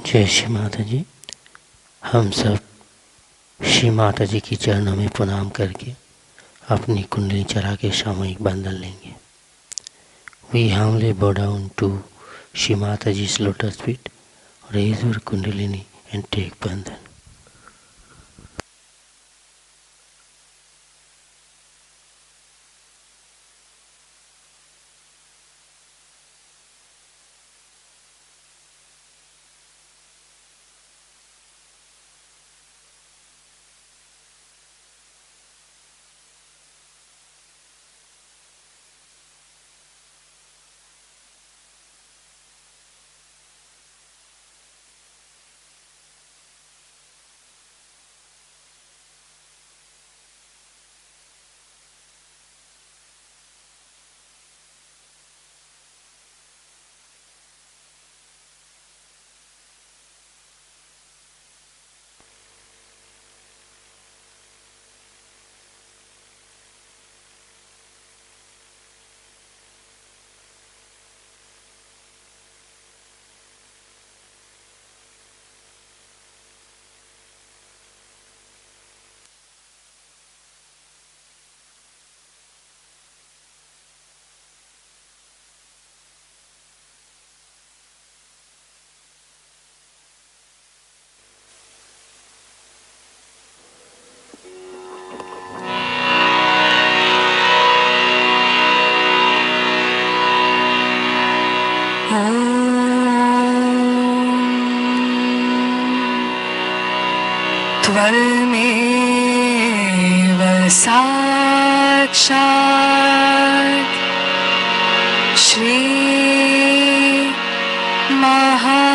जय श्री माता जी। हम सब श्री माता जी की चरणों में प्रणाम करके अपनी कुंडली चढ़ा के सामूहिक बंधन लेंगे। We humbly bow down to Shri Mataji's lotus feet, raise your kundalini and take bandhan. त्वमेव साक्षात् श्री महालक्ष्मी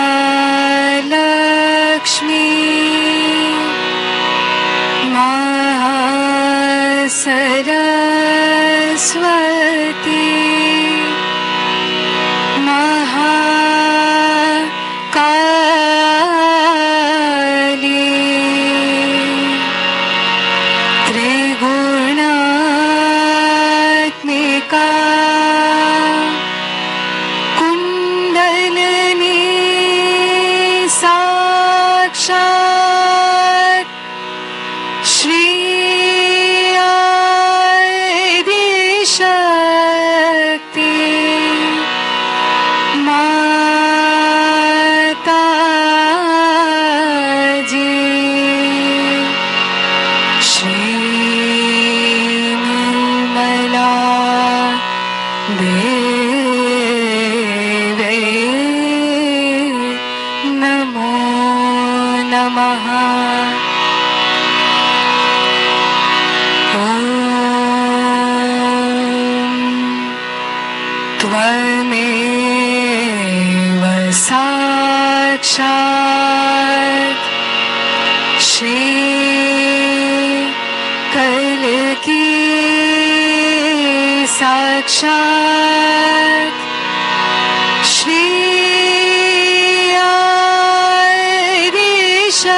महासरस्वती त्वमेव साक्षात् श्री कल्की साक्षात् श्री आदिशक्ति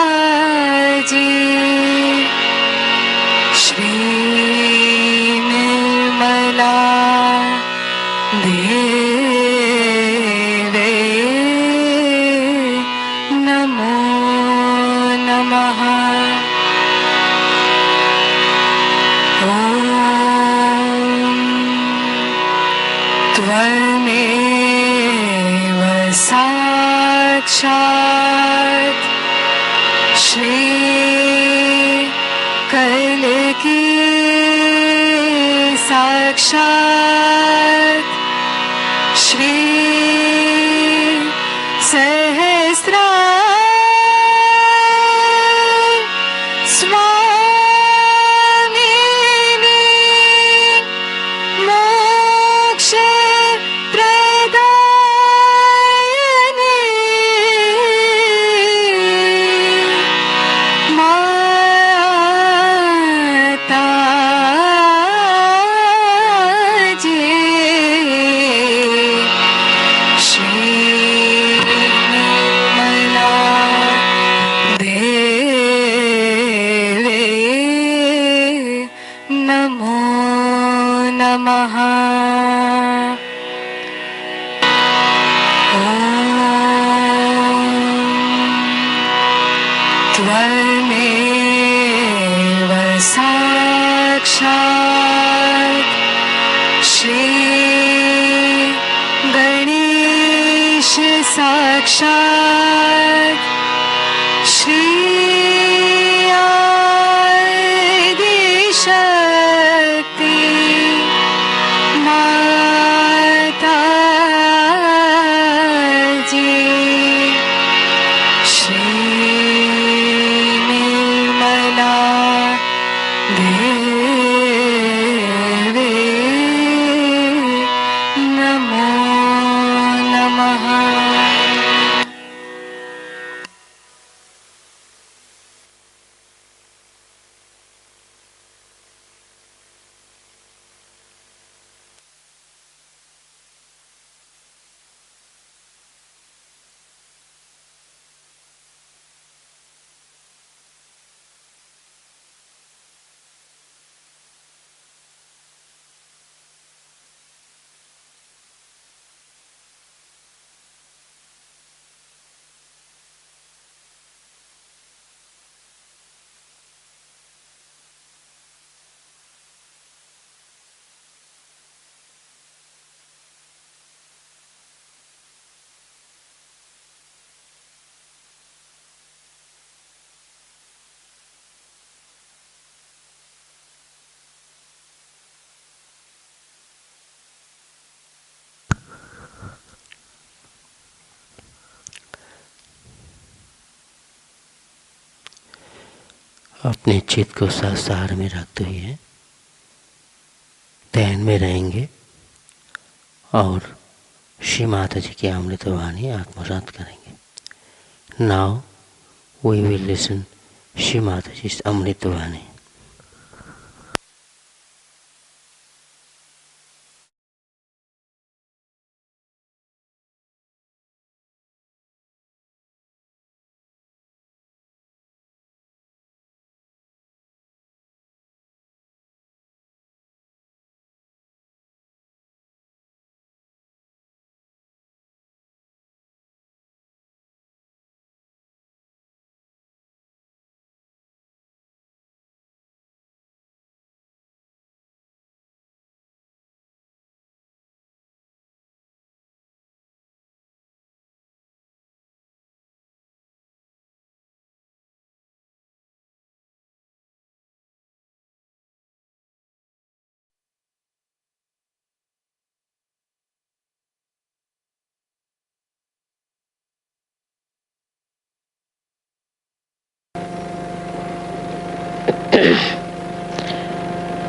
माताजी श्री निर्मला देवे नमो नमः। त्वमेव साक्षात् श्री कल्की साक्षात् श्री सहस्रा स्वामिनी मोक्ष प्रदायिनी माताजी साक्षात् श्री गणेश साक्षात् श्री आदि शक्ति माता जी श्री निर्मला देवी नमो नमः। अपने चित्त को संसार में रखते हुए ध्यान में रहेंगे और श्री माता जी की अमृत वाणी आत्मसात करेंगे। Now we will listen Shri Mata ji Amrit Vani.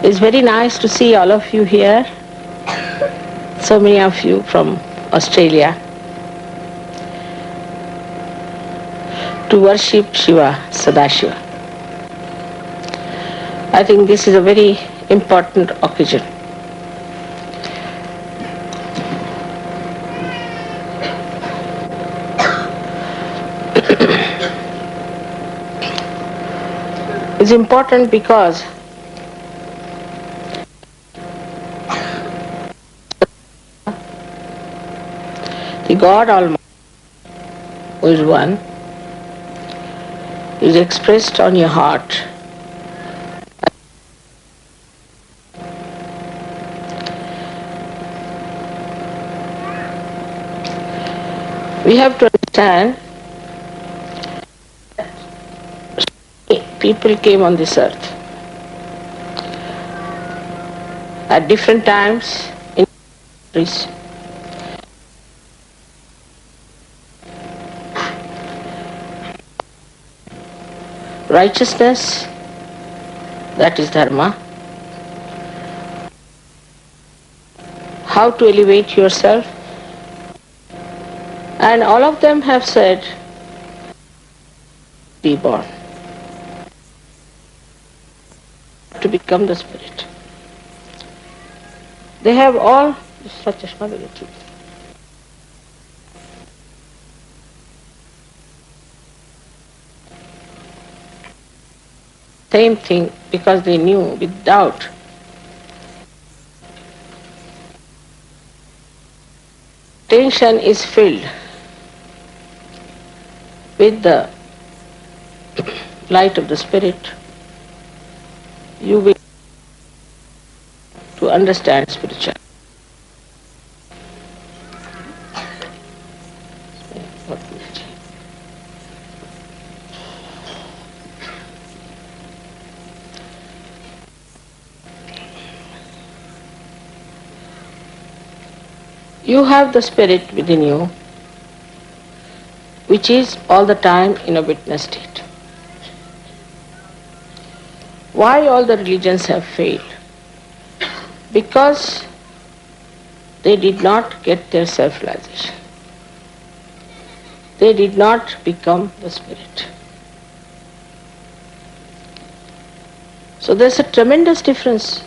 It's very nice to see all of you here, so many of you from Australia, to worship Shiva, Sadashiva. I think this is a very important occasion. It's important because the God Almighty, who is one, is expressed on your heart. We have to understand people came on this earth at different times in countries. Righteousness, that is dharma. How to elevate yourself. And all of them have said, be born. To become the spirit. They have all such a truth. Same thing, because they knew without attention is filled with the light of the spirit, you will to understand spirituality. You have the spirit within you, which is all the time in a witness state. Why all the religions have failed? Because they did not get their self-realization. They did not become the spirit. So there's a tremendous difference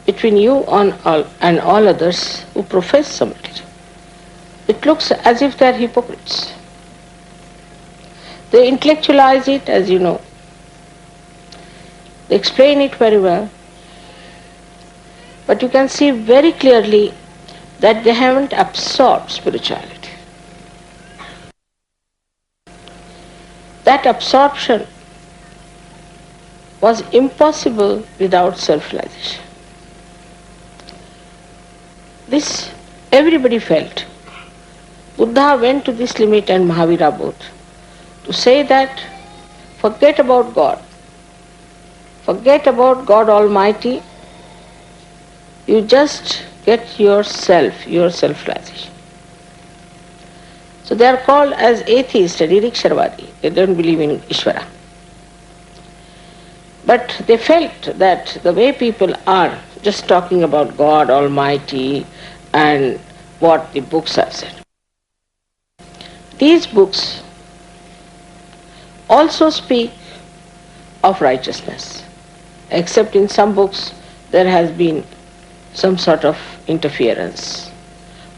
between you and all others who profess some religion. It looks as if they are hypocrites. They intellectualize it, as you know. They explain it very well. But you can see very clearly that they haven't absorbed spirituality. That absorption was impossible without self-realization. This everybody felt. Buddha went to this limit and Mahavira both to say that forget about God. Forget about God Almighty. You just get your self-realization. So they are called as atheists, Nirikshravadi. They don't believe in Ishvara. But they felt that the way people are just talking about God Almighty and what the books have said. These books also speak of righteousness, except in some books there has been some sort of interference.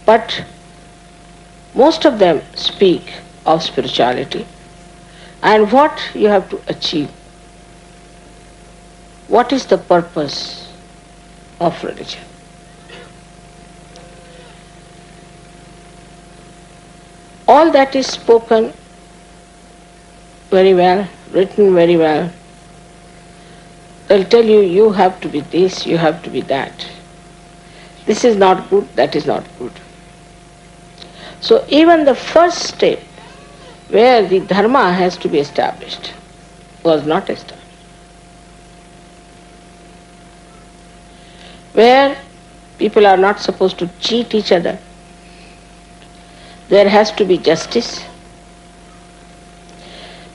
But most of them speak of spirituality and what you have to achieve. What is the purpose of religion? All that is spoken very well, written very well. They'll tell you, you have to be this, you have to be that. This is not good, that is not good. So even the first step where the dharma has to be established was not established. Where people are not supposed to cheat each other. There has to be justice.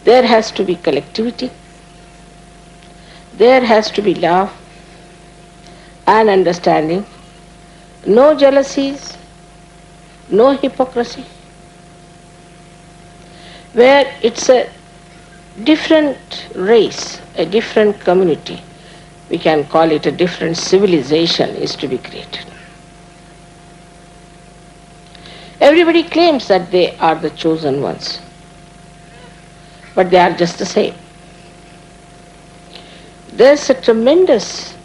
There has to be collectivity. There has to be love and understanding. No jealousies, no hypocrisy. Where it's a different race, a different community, we can call it a different civilization is to be created. Everybody claims that they are the chosen ones, but they are just the same. There's a tremendous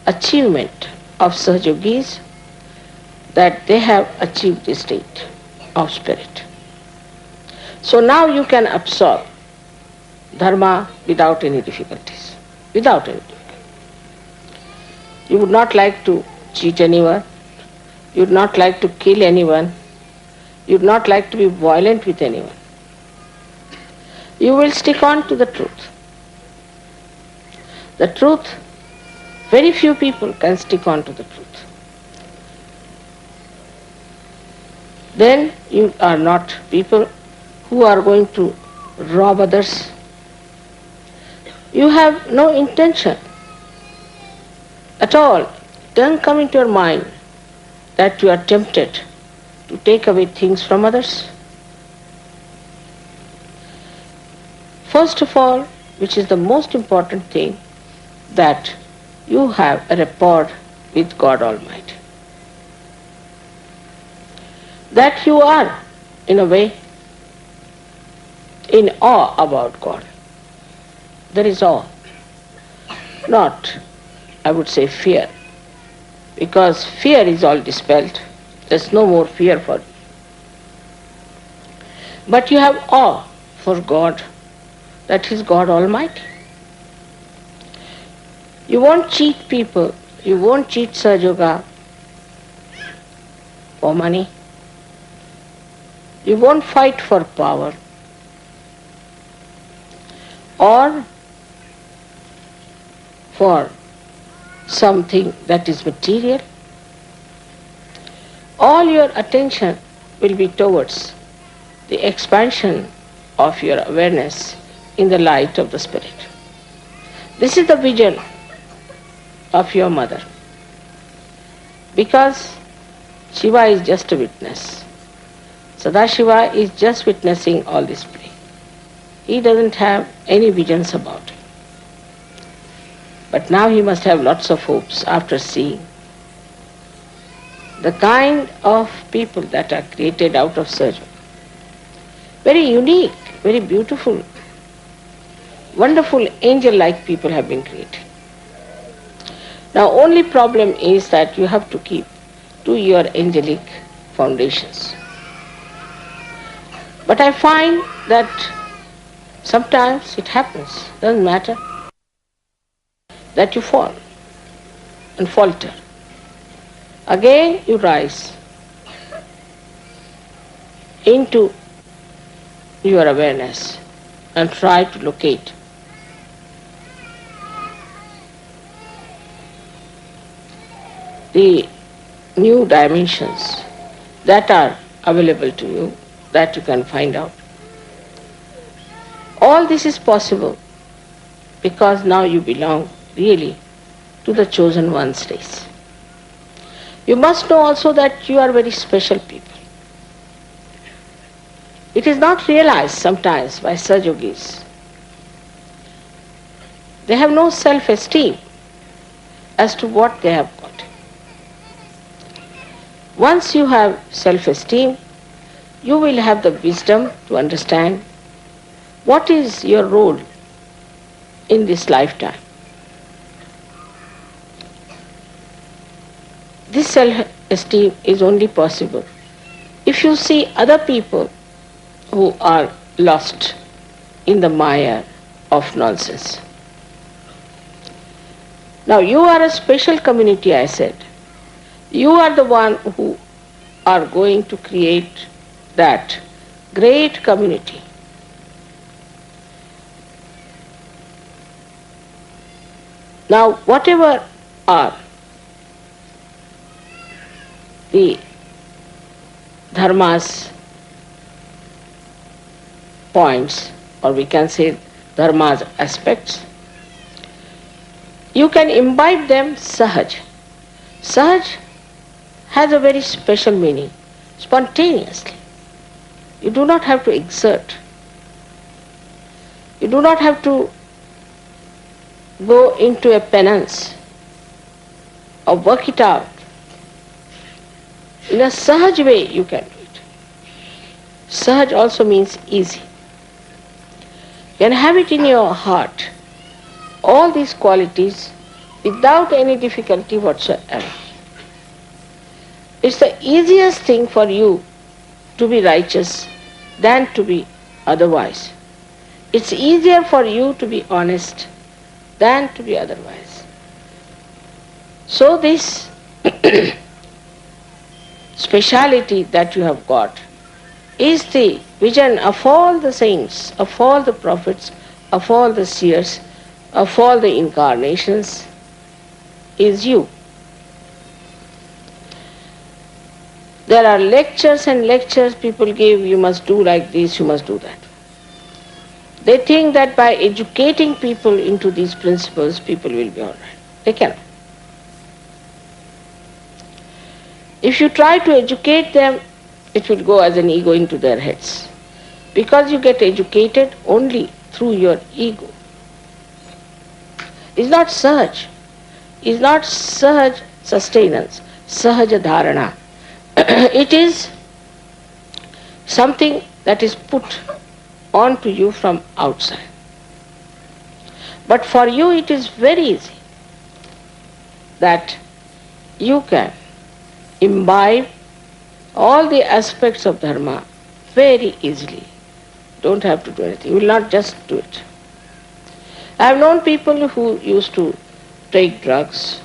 achievement of Sahajogis that they have achieved the state of spirit. So now you can absorb dharma without any difficulties, without any difficulty. You would not like to cheat anyone, you would not like to kill anyone, you would not like to be violent with anyone. You will stick on to the truth. The truth, very few people can stick on to the truth. Then you are not people who are going to rob others. You have no intention at all. It doesn't come into your mind that you are tempted to take away things from others. First of all, which is the most important thing, that you have a rapport with God Almighty. That you are, in a way, in awe about God. There is awe, not, I would say, fear, because fear is all dispelled. There's no more fear for you. But you have awe for God, that is God Almighty. You won't cheat people, You won't cheat Sahajoga for money. You won't fight for power or for something that is material. All your attention will be towards the expansion of your awareness in the light of the Spirit. This is the vision of your mother. Because Shiva is just a witness. Sadashiva is just witnessing all this play. He doesn't have any visions about it. But now he must have lots of hopes after seeing the kind of people that are created out of Sahaja. Very unique, very beautiful, wonderful angel-like people have been created. Now only problem is that you have to keep to your angelic foundations. But I find that sometimes it happens, doesn't matter, that you fall and falter. Again you rise into your awareness and try to locate the new dimensions that are available to you, that you can find out. All this is possible because now you belong really to the chosen one's race. You must know also that you are very special people. It is not realized sometimes by Sajogis. They have no self-esteem as to what they have got. Once you have self-esteem, you will have the wisdom to understand what is your role in this lifetime. This self-esteem is only possible if you see other people who are lost in the mire of nonsense. Now you are a special community, I said. You are the one who are going to create that great community. Now whatever are the dharma's points, or we can say dharma's aspects, you can imbibe them sahaj. Sahaj has a very special meaning, spontaneously. You do not have to exert. You do not have to go into a penance or work it out. In a sahaj way you can do it. Sahaj also means easy. You can have it in your heart, all these qualities without any difficulty whatsoever. It's the easiest thing for you to be righteous than to be otherwise. It's easier for you to be honest than to be otherwise. So this speciality that you have got is the vision of all the saints, of all the prophets, of all the seers, of all the incarnations, is you. There are lectures and lectures people give, you must do like this, you must do that. They think that by educating people into these principles, people will be all right. They cannot. If you try to educate them, it will go as an ego into their heads. Because you get educated only through your ego. It's not sahaj. It's not sahaj sustenance, sahaja dharana. It is something that is put onto you from outside. But for you it is very easy that you can imbibe all the aspects of dharma very easily. Don't have to do anything. You will not just do it. I have known people who used to take drugs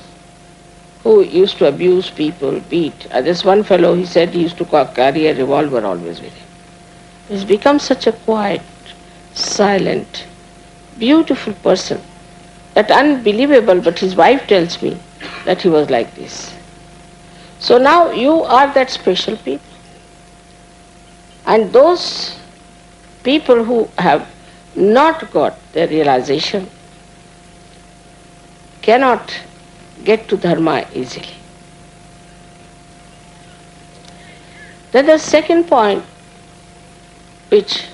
who used to abuse people, beat. There's one fellow, he said he used to carry a revolver always with him. He's become such a quiet, silent, beautiful person. That unbelievable, but his wife tells me that he was like this. So now you are that special people. And those people who have not got their realization cannot get to dharma easily. Then the second point, which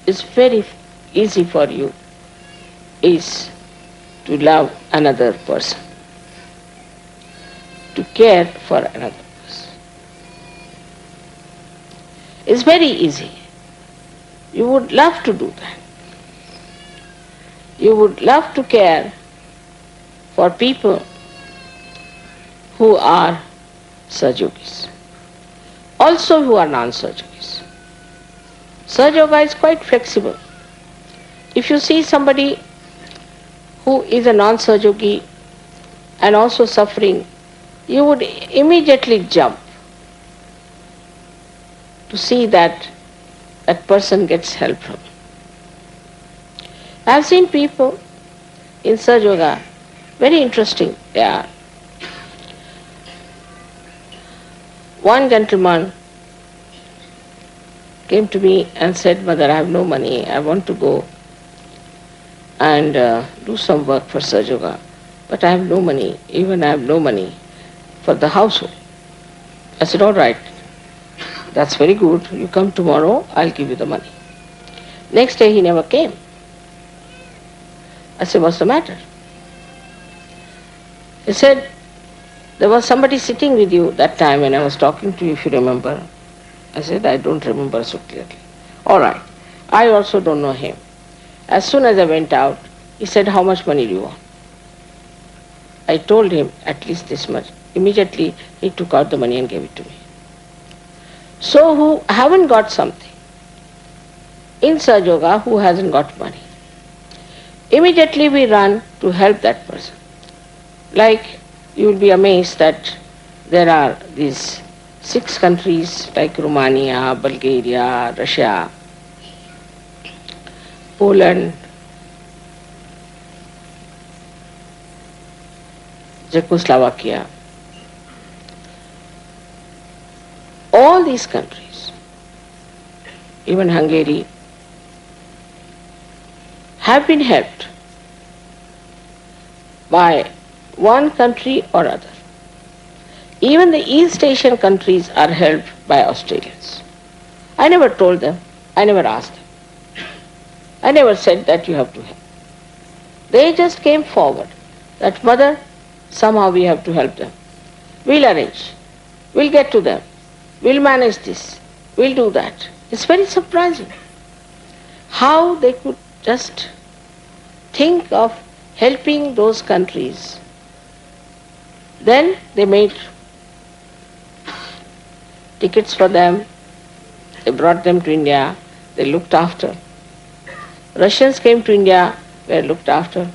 is very easy for you, is to love another person, to care for another person. It's very easy. You would love to do that. You would love to care for people who are Sahaja-yogis, also who are non-Sahaja-yogis. Sahaja-yoga is quite flexible. If you see somebody who is a non-Sahaja-yogi and also suffering, you would immediately jump to see that that person gets help from. I have seen people in Sahaja-yoga, very interesting they are. One gentleman came to me and said, "Mother, I have no money, I want to go and do some work for Sahaja-yoga, but I have no money, even I have no money for the household." I said, "All right, that's very good, you come tomorrow, I'll give you the money." Next day he never came. I said, "What's the matter?" He said, "There was somebody sitting with you that time when I was talking to you, if you remember." I said, "I don't remember so clearly." "All right, I also don't know him." As soon as I went out, he said, "How much money do you want?" I told him, "At least this much." Immediately he took out the money and gave it to me. So who haven't got something in Sahaja-yoga, who hasn't got money, immediately we run to help that person. Like, you will be amazed that there are these 6 countries like Romania, Bulgaria, Russia, Poland, Czechoslovakia. All these countries, even Hungary, have been helped by one country or other. Even the East Asian countries are helped by Australians. I never told them, I never asked them. I never said that you have to help. They just came forward that, "Mother, somehow we have to help them. We'll arrange. We'll get to them. We'll manage this. We'll do that." It's very surprising how they could just think of helping those countries. Then they made tickets for them. They brought them to India. They looked after. Russians came to India, were looked after.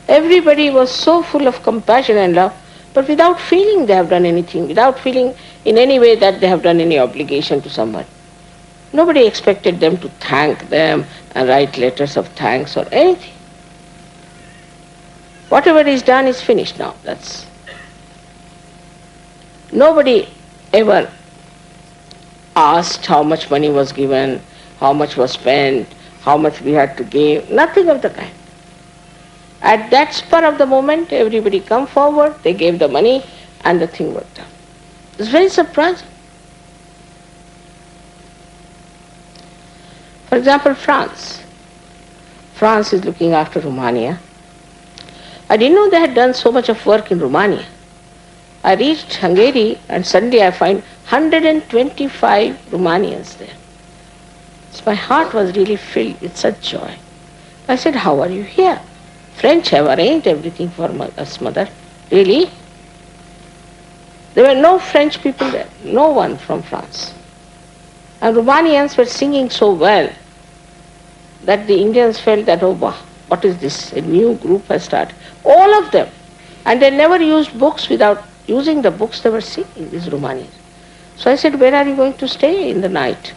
Everybody was so full of compassion and love, but without feeling they have done anything, without feeling in any way that they have done any obligation to someone. Nobody expected them to thank them and write letters of thanks or anything. Whatever is done is finished now. Nobody ever asked how much money was given, how much was spent, how much we had to give, nothing of the kind. At that spur of the moment, everybody come forward, they gave the money, and the thing was done. It's very surprising. For example, France. France is looking after Romania. I didn't know they had done so much of work in Romania. I reached Hungary and suddenly I find 125 Romanians there. So my heart was really filled with such joy. I said, "How are you here? French have arranged everything for us, Mother." "Really?" There were no French people there, no one from France. And Romanians were singing so well that the Indians felt that, "Oh, wow, what is this? A new group has started." All of them And they never used books. Without using the books, they were singing, these Romanians. So I said, where are you going to stay in the night?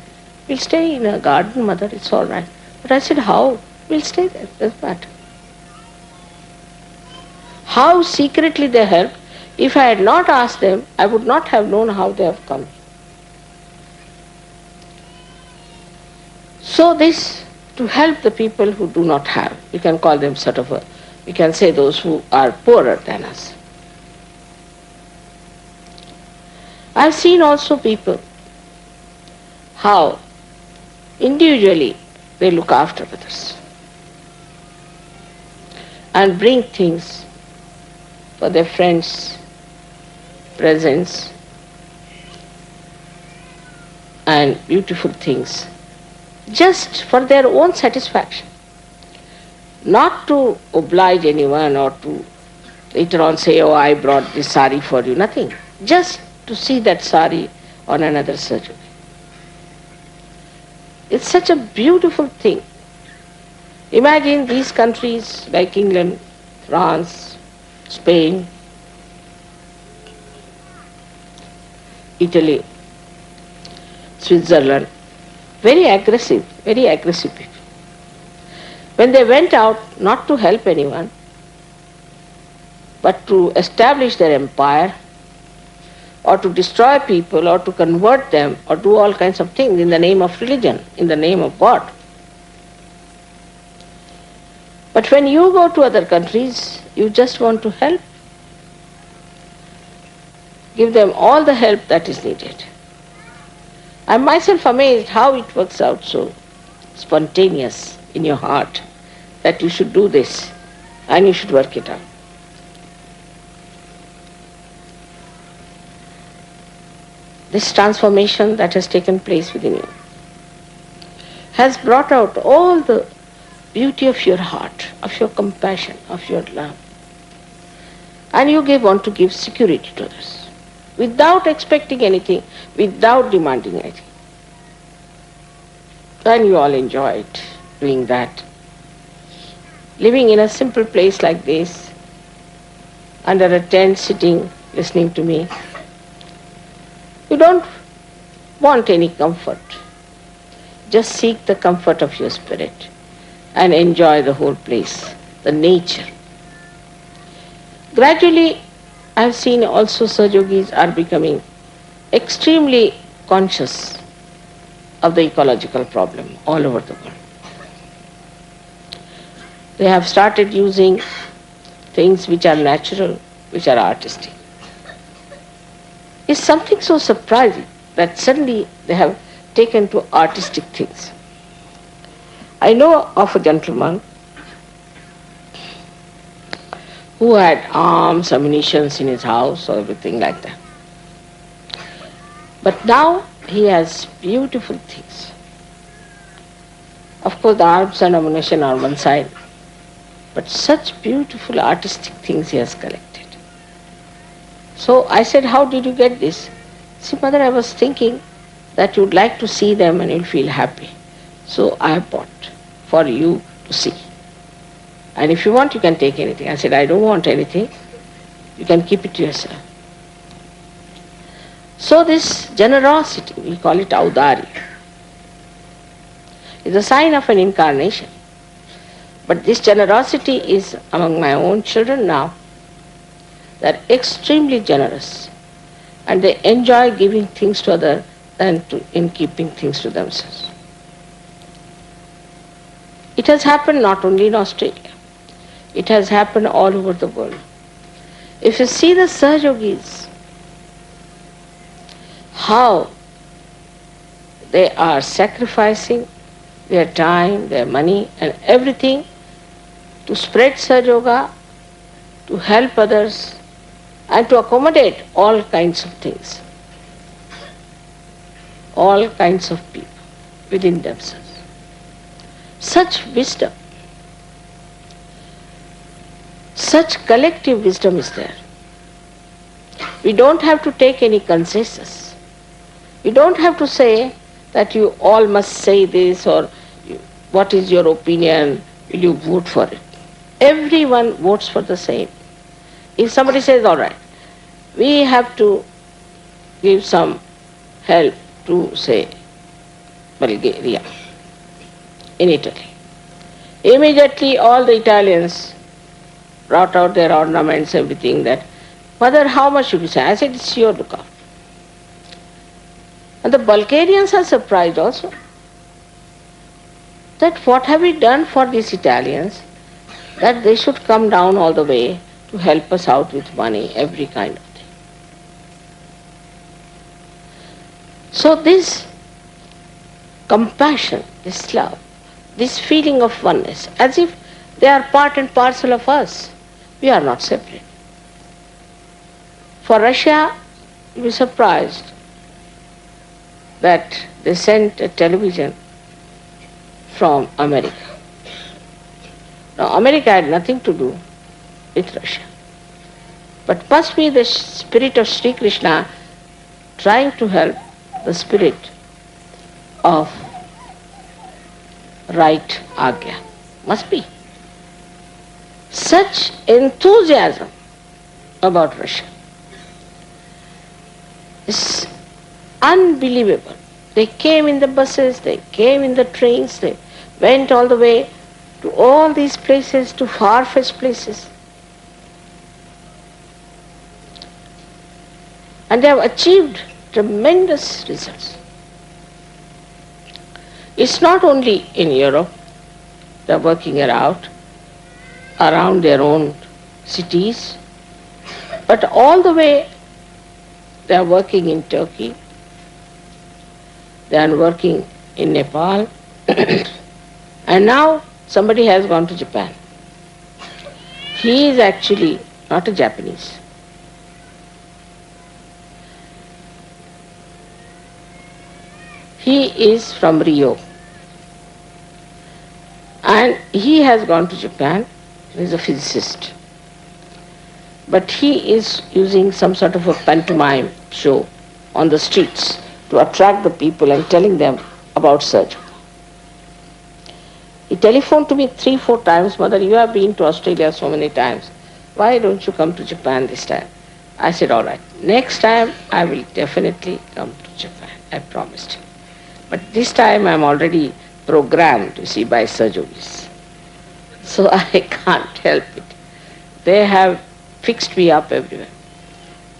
We'll stay in a garden, mother, it's all right. But I said, how? We'll stay there, doesn't matter. How secretly they helped. If I had not asked them, I would not have known how they have come. So this, to help the people who do not have, we can call them sort of we can say those who are poorer than us. I've seen also people, how individually they look after others and bring things for their friends, presents and beautiful things, just for their own satisfaction. Not to oblige anyone or to later on say, oh, I brought this sari for you, nothing. Just to see that sari on another surgery. It's such a beautiful thing. Imagine these countries like England, France, Spain, Italy, Switzerland, very aggressive people. When they went out not to help anyone, but to establish their empire, or to destroy people, or to convert them, or do all kinds of things in the name of religion, in the name of God. But when you go to other countries, you just want to help. Give them all the help that is needed. I'm myself amazed how it works out so spontaneous in your heart that you should do this and you should work it out. This transformation that has taken place within you has brought out all the beauty of your heart, of your compassion, of your love. And you want to give security to others, without expecting anything, without demanding anything. And you all enjoy it, doing that. Living in a simple place like this, under a tent, sitting, listening to me. You don't want any comfort. Just seek the comfort of your spirit and enjoy the whole place, the nature. Gradually, I have seen also Sahajogis are becoming extremely conscious of the ecological problem all over the world. They have started using things which are natural, which are artistic. It's something so surprising that suddenly they have taken to artistic things. I know of a gentleman who had arms, ammunitions in his house, or everything like that. But now he has beautiful things. Of course, the arms and ammunition are on one side, but such beautiful artistic things he has collected. So I said, how did you get this? See, mother, I was thinking that you'd like to see them and you'll feel happy. So I have bought for you to see. And if you want, you can take anything. I said, I don't want anything. You can keep it to yourself. So this generosity, we call it ARYA, is a sign of an incarnation. But this generosity is among my own children now. They're extremely generous. And they enjoy giving things to others than in keeping things to themselves. It has happened not only in Australia. It has happened all over the world. If you see the Sahajogis, how they are sacrificing their time, their money and everything to spread Sahajoga, to help others and to accommodate all kinds of things, all kinds of people within themselves. Such wisdom, such collective wisdom is there. We don't have to take any consensus. We don't have to say that you all must say this or what is your opinion, will you vote for it? Everyone votes for the same. if somebody says, all right, we have to give some help to, say, Bulgaria, in Italy. Immediately all the Italians brought out their ornaments, everything that, Mother, how much should we say? I said, it's your lookout. And the Bulgarians are surprised also, that what have we done for these Italians, that they should come down all the way to help us out with money, every kind of thing. So this compassion, this love, this feeling of oneness, as if they are part and parcel of us. We are not separate. For Russia, you'll be surprised that they sent a television from America. Now, America had nothing to do with Russia. But must be the spirit of Shri Krishna trying to help the spirit of right ARYA. Must be. Such enthusiasm about Russia is unbelievable. They came in the buses, they came in the trains, they went all the way to all these places, to far-fetched places. And they have achieved tremendous results. It's not only in Europe, they are working it out around their own cities, but all the way they are working in Turkey, they are working in Nepal, and now somebody has gone to Japan. He is actually not a Japanese. He is from Rio. And he has gone to Japan. He is a physicist. But he is using some sort of a pantomime show on the streets to attract the people and telling them about surgery. He telephoned to me 3-4 times, Mother, you have been to Australia so many times. Why don't you come to Japan this time? I said, all right, next time I will definitely come to Japan. I promised him. But this time I am already programmed, you see, by surgeries. So I can't help it. They have fixed me up everywhere.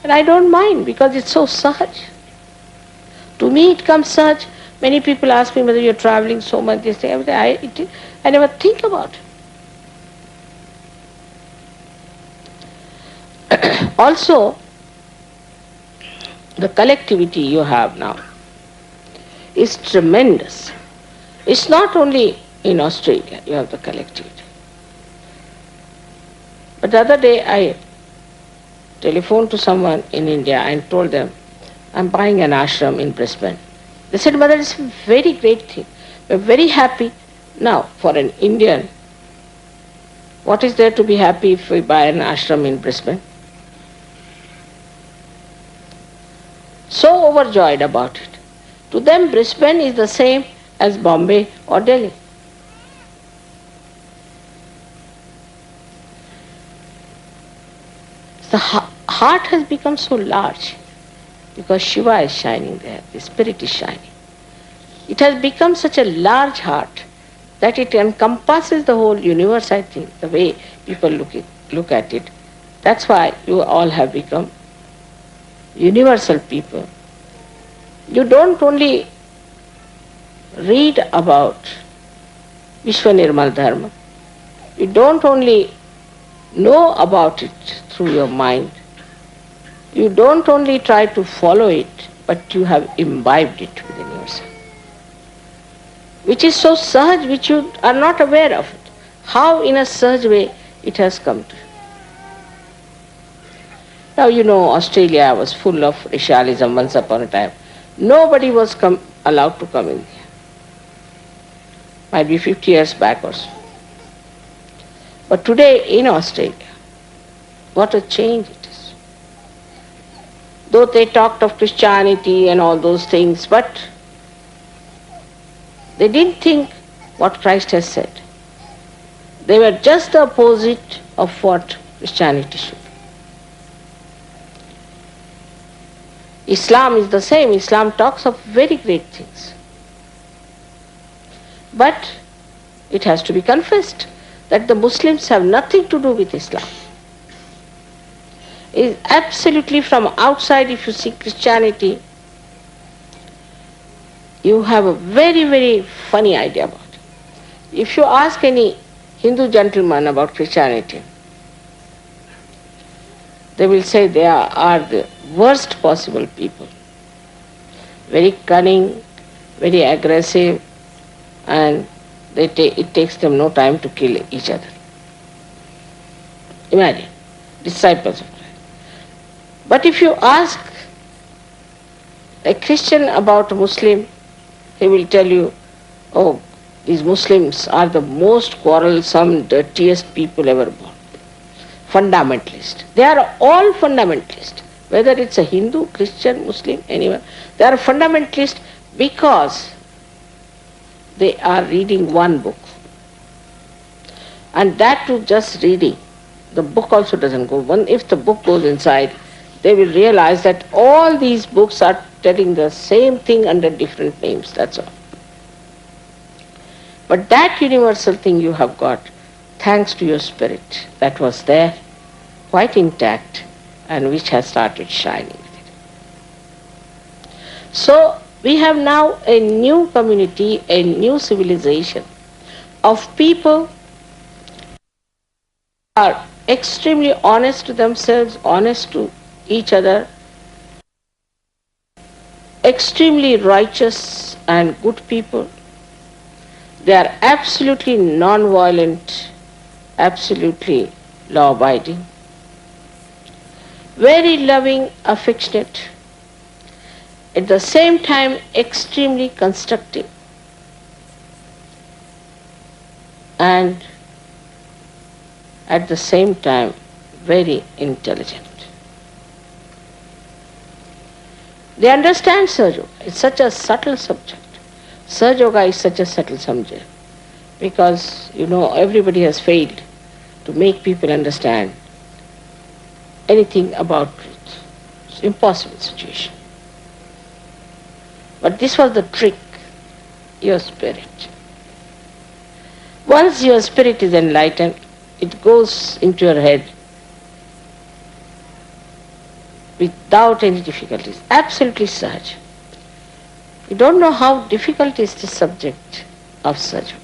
And I don't mind because it's so sahaj. To me it comes sahaj. Many people ask me whether you're traveling so much, they say everything. I never think about it. Also, the collectivity you have now is tremendous. It's not only in Australia you have the collectivity. But the other day I telephoned to someone in India and told them, I'm buying an ashram in Brisbane. They said, Mother, it's a very great thing. We're very happy. Now, for an Indian, what is there to be happy if we buy an ashram in Brisbane? So overjoyed about it. To them, Brisbane is the same as Bombay or Delhi. The heart has become so large because Shiva is shining there, the spirit is shining. It has become such a large heart that it encompasses the whole universe, I think, the way people look at it. That's why you all have become universal people. You don't only read about Nirmal Dham. You don't only know about it through your mind. You don't only try to follow it, but you have imbibed it within yourself. Which is so sahaj, which you are not aware of it. How in a sahaj way it has come to you. Now you know Australia was full of racialism once upon a time. Nobody was allowed to come in here. Might be 50 years back or so. But today in Australia, what a change it is. Though they talked of Christianity and all those things, but they didn't think what Christ has said. They were just the opposite of what Christianity should be. Islam is the same. Islam talks of very great things. But it has to be confessed that the Muslims have nothing to do with Islam. It is absolutely from outside. If you see Christianity, you have a very, very funny idea about it. If you ask any Hindu gentleman about Christianity, they will say they are the worst possible people. Very cunning, very aggressive, and it takes them no time to kill each other. Imagine, disciples of Christ. But if you ask a Christian about a Muslim, he will tell you, oh, these Muslims are the most quarrelsome, dirtiest people ever born. Fundamentalist. They are all fundamentalist. Whether it's a Hindu, Christian, Muslim, anyone, they are fundamentalist because they are reading one book. And that too just reading. The book also doesn't go. If the book goes inside, they will realize that all these books are telling the same thing under different names, that's all. But that universal thing you have got, thanks to your spirit, that was there, quite intact, and which has started shining with it. So we have now a new community, a new civilization of people who are extremely honest to themselves, honest to each other, extremely righteous and good people. They are absolutely non-violent, absolutely law-abiding, very loving, affectionate, at the same time extremely constructive, and at the same time very intelligent. They understand Sahaja Yoga. It's such a subtle subject. Sahaja Yoga is such a subtle subject because, everybody has failed to make people understand anything about truth. It's an impossible situation. But this was the trick, your spirit. Once your spirit is enlightened, it goes into your head without any difficulties, absolutely Sahaja. You don't know how difficult is the subject of Sahaja Yoga.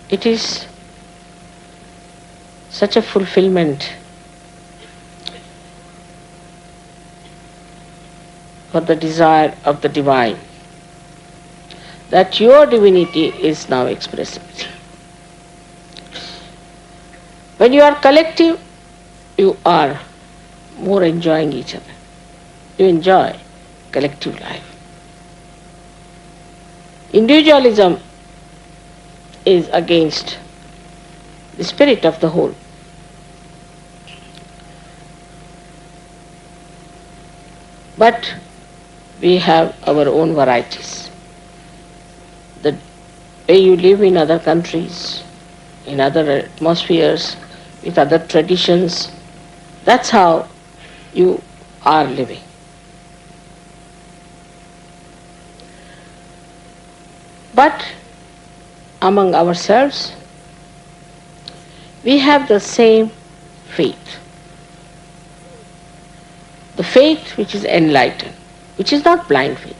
It is such a fulfillment for the desire of the divine that your divinity is now expressible. When you are collective, you are more enjoying each other. You enjoy collective life. Individualism is against the spirit of the whole. But we have our own varieties. The way you live in other countries, in other atmospheres, with other traditions, that's how you are living. But among ourselves, we have the same faith. The faith which is enlightened, which is not blind faith,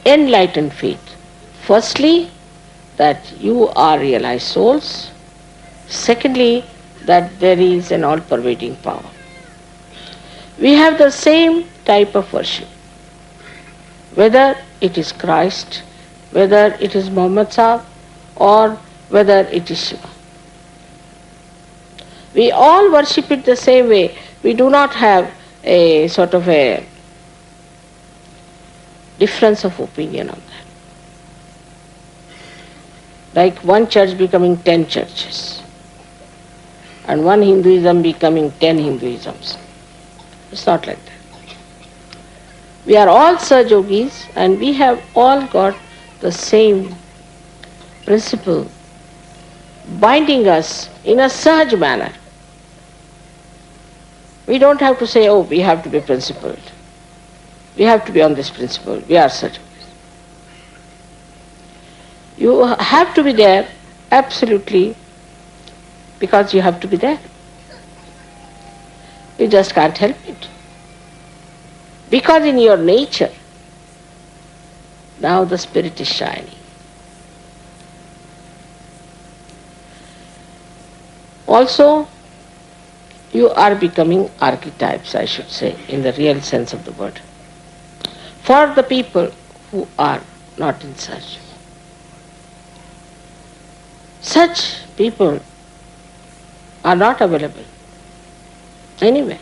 enlightened faith. Firstly, that you are realized souls. Secondly, that there is an all-pervading power. We have the same type of worship. Whether it is Christ, whether it is Muhammad Sahib, or whether it is Shiva. We all worship it the same way. We do not have a sort of a difference of opinion on that. Like one church becoming 10 churches, and one Hinduism becoming 10 Hinduisms. It's not like that. We are all Sahaja Yogis, and we have all got the same principle binding us in a Sahaj manner. We don't have to say, oh, we have to be principled. We have to be on this principle. We are such. You have to be there absolutely because you have to be there. You just can't help it. Because in your nature, now the spirit is shining. Also, you are becoming archetypes, I should say, in the real sense of the word, for the people who are not in search. Such people are not available anywhere.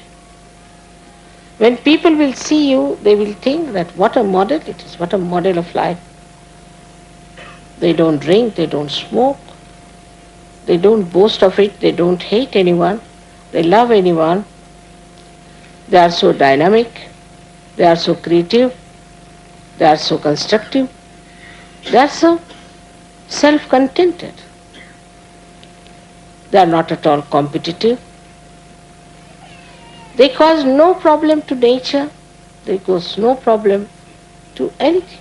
When people will see you, they will think that what a model it is, what a model of life. They don't drink, they don't smoke, they don't boast of it, they don't hate anyone, they love anyone. They are so dynamic, they are so creative, they are so constructive, they are so self-contented. They are not at all competitive. They cause no problem to nature, they cause no problem to anything.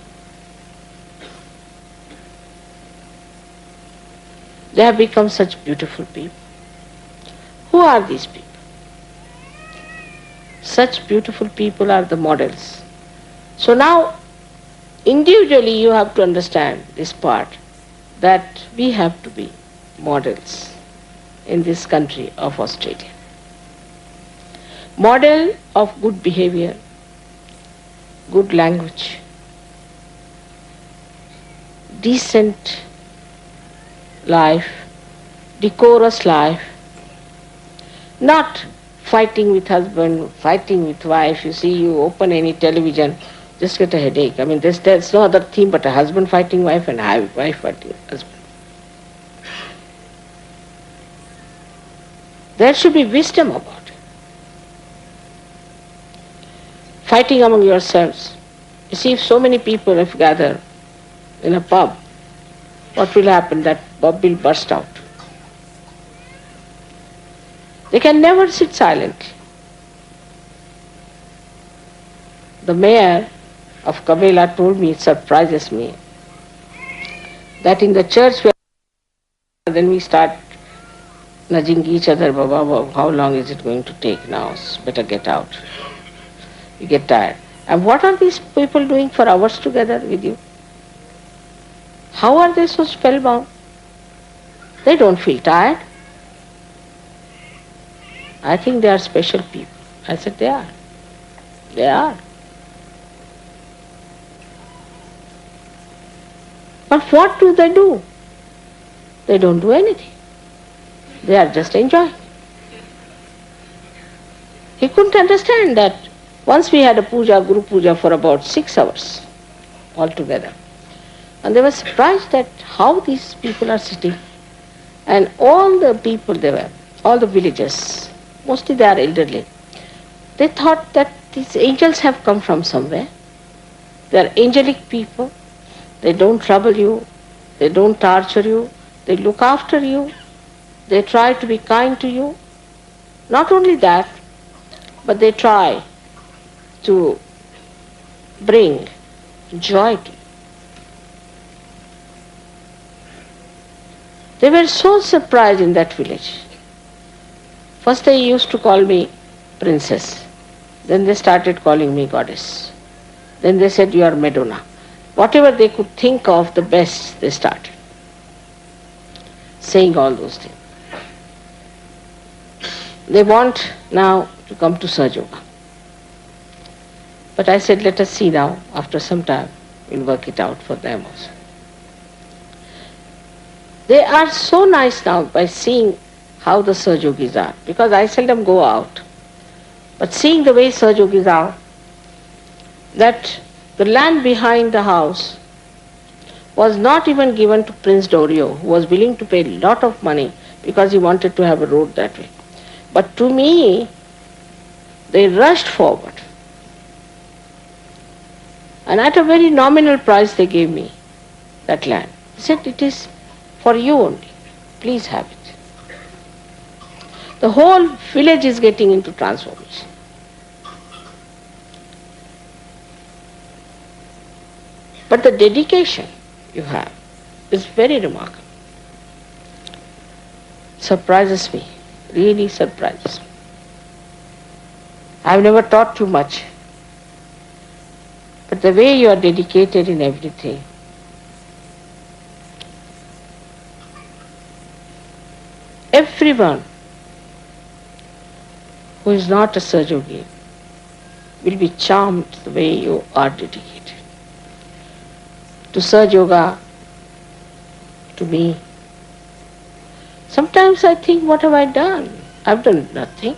They have become such beautiful people. Who are these people? Such beautiful people are the models. So now, individually you have to understand this part, that we have to be models in this country of Australia. Model of good behavior, good language, decent life, decorous life, not fighting with husband, fighting with wife. You see, you open any television, just get a headache. I mean, there's no other theme but a husband fighting wife and a wife fighting husband. There should be wisdom about it. Fighting among yourselves. You see, if so many people have gathered in a pub, what will happen? That pub will burst out. They can never sit silently. The mayor of Kabela told me, it surprises me, that in the church where then we start nudging each other, Baba, how long is it going to take now? Better get out. You get tired. And what are these people doing for hours together with you? How are they so spellbound? They don't feel tired. I think they are special people. I said, they are. They are. But what do? They don't do anything. They are just enjoying. He couldn't understand that. Once we had a puja, Guru Puja, for about 6 hours altogether. And they were surprised at how these people are sitting. And all the people they were, all the villagers, mostly they are elderly, they thought that these angels have come from somewhere. They are angelic people. They don't trouble you. They don't torture you. They look after you. They try to be kind to you. Not only that, but they try to bring joy to you. They were so surprised in that village. First they used to call me princess. Then they started calling me goddess. Then they said, you are Madonna. Whatever they could think of the best, they started saying all those things. They want now to come to Sahaja Yoga. But I said, let us see now, after some time, we'll work it out for them also. They are so nice now by seeing how the Sahaja Yogis are, because I seldom go out. But seeing the way Sahaja Yogis are, that the land behind the house was not even given to Prince Dorio, who was willing to pay a lot of money because he wanted to have a road that way. But to me, they rushed forward. And at a very nominal price they gave me that land. He said, it is for you only. Please have it. The whole village is getting into transformation. But the dedication you have is very remarkable. Surprises me, really surprises me. I've never taught you much, but the way you are dedicated in everything, everyone who is not a Sahajogi will be charmed the way you are dedicated. To Sahaja Yoga, to me. Sometimes I think, what have I done? I've done nothing.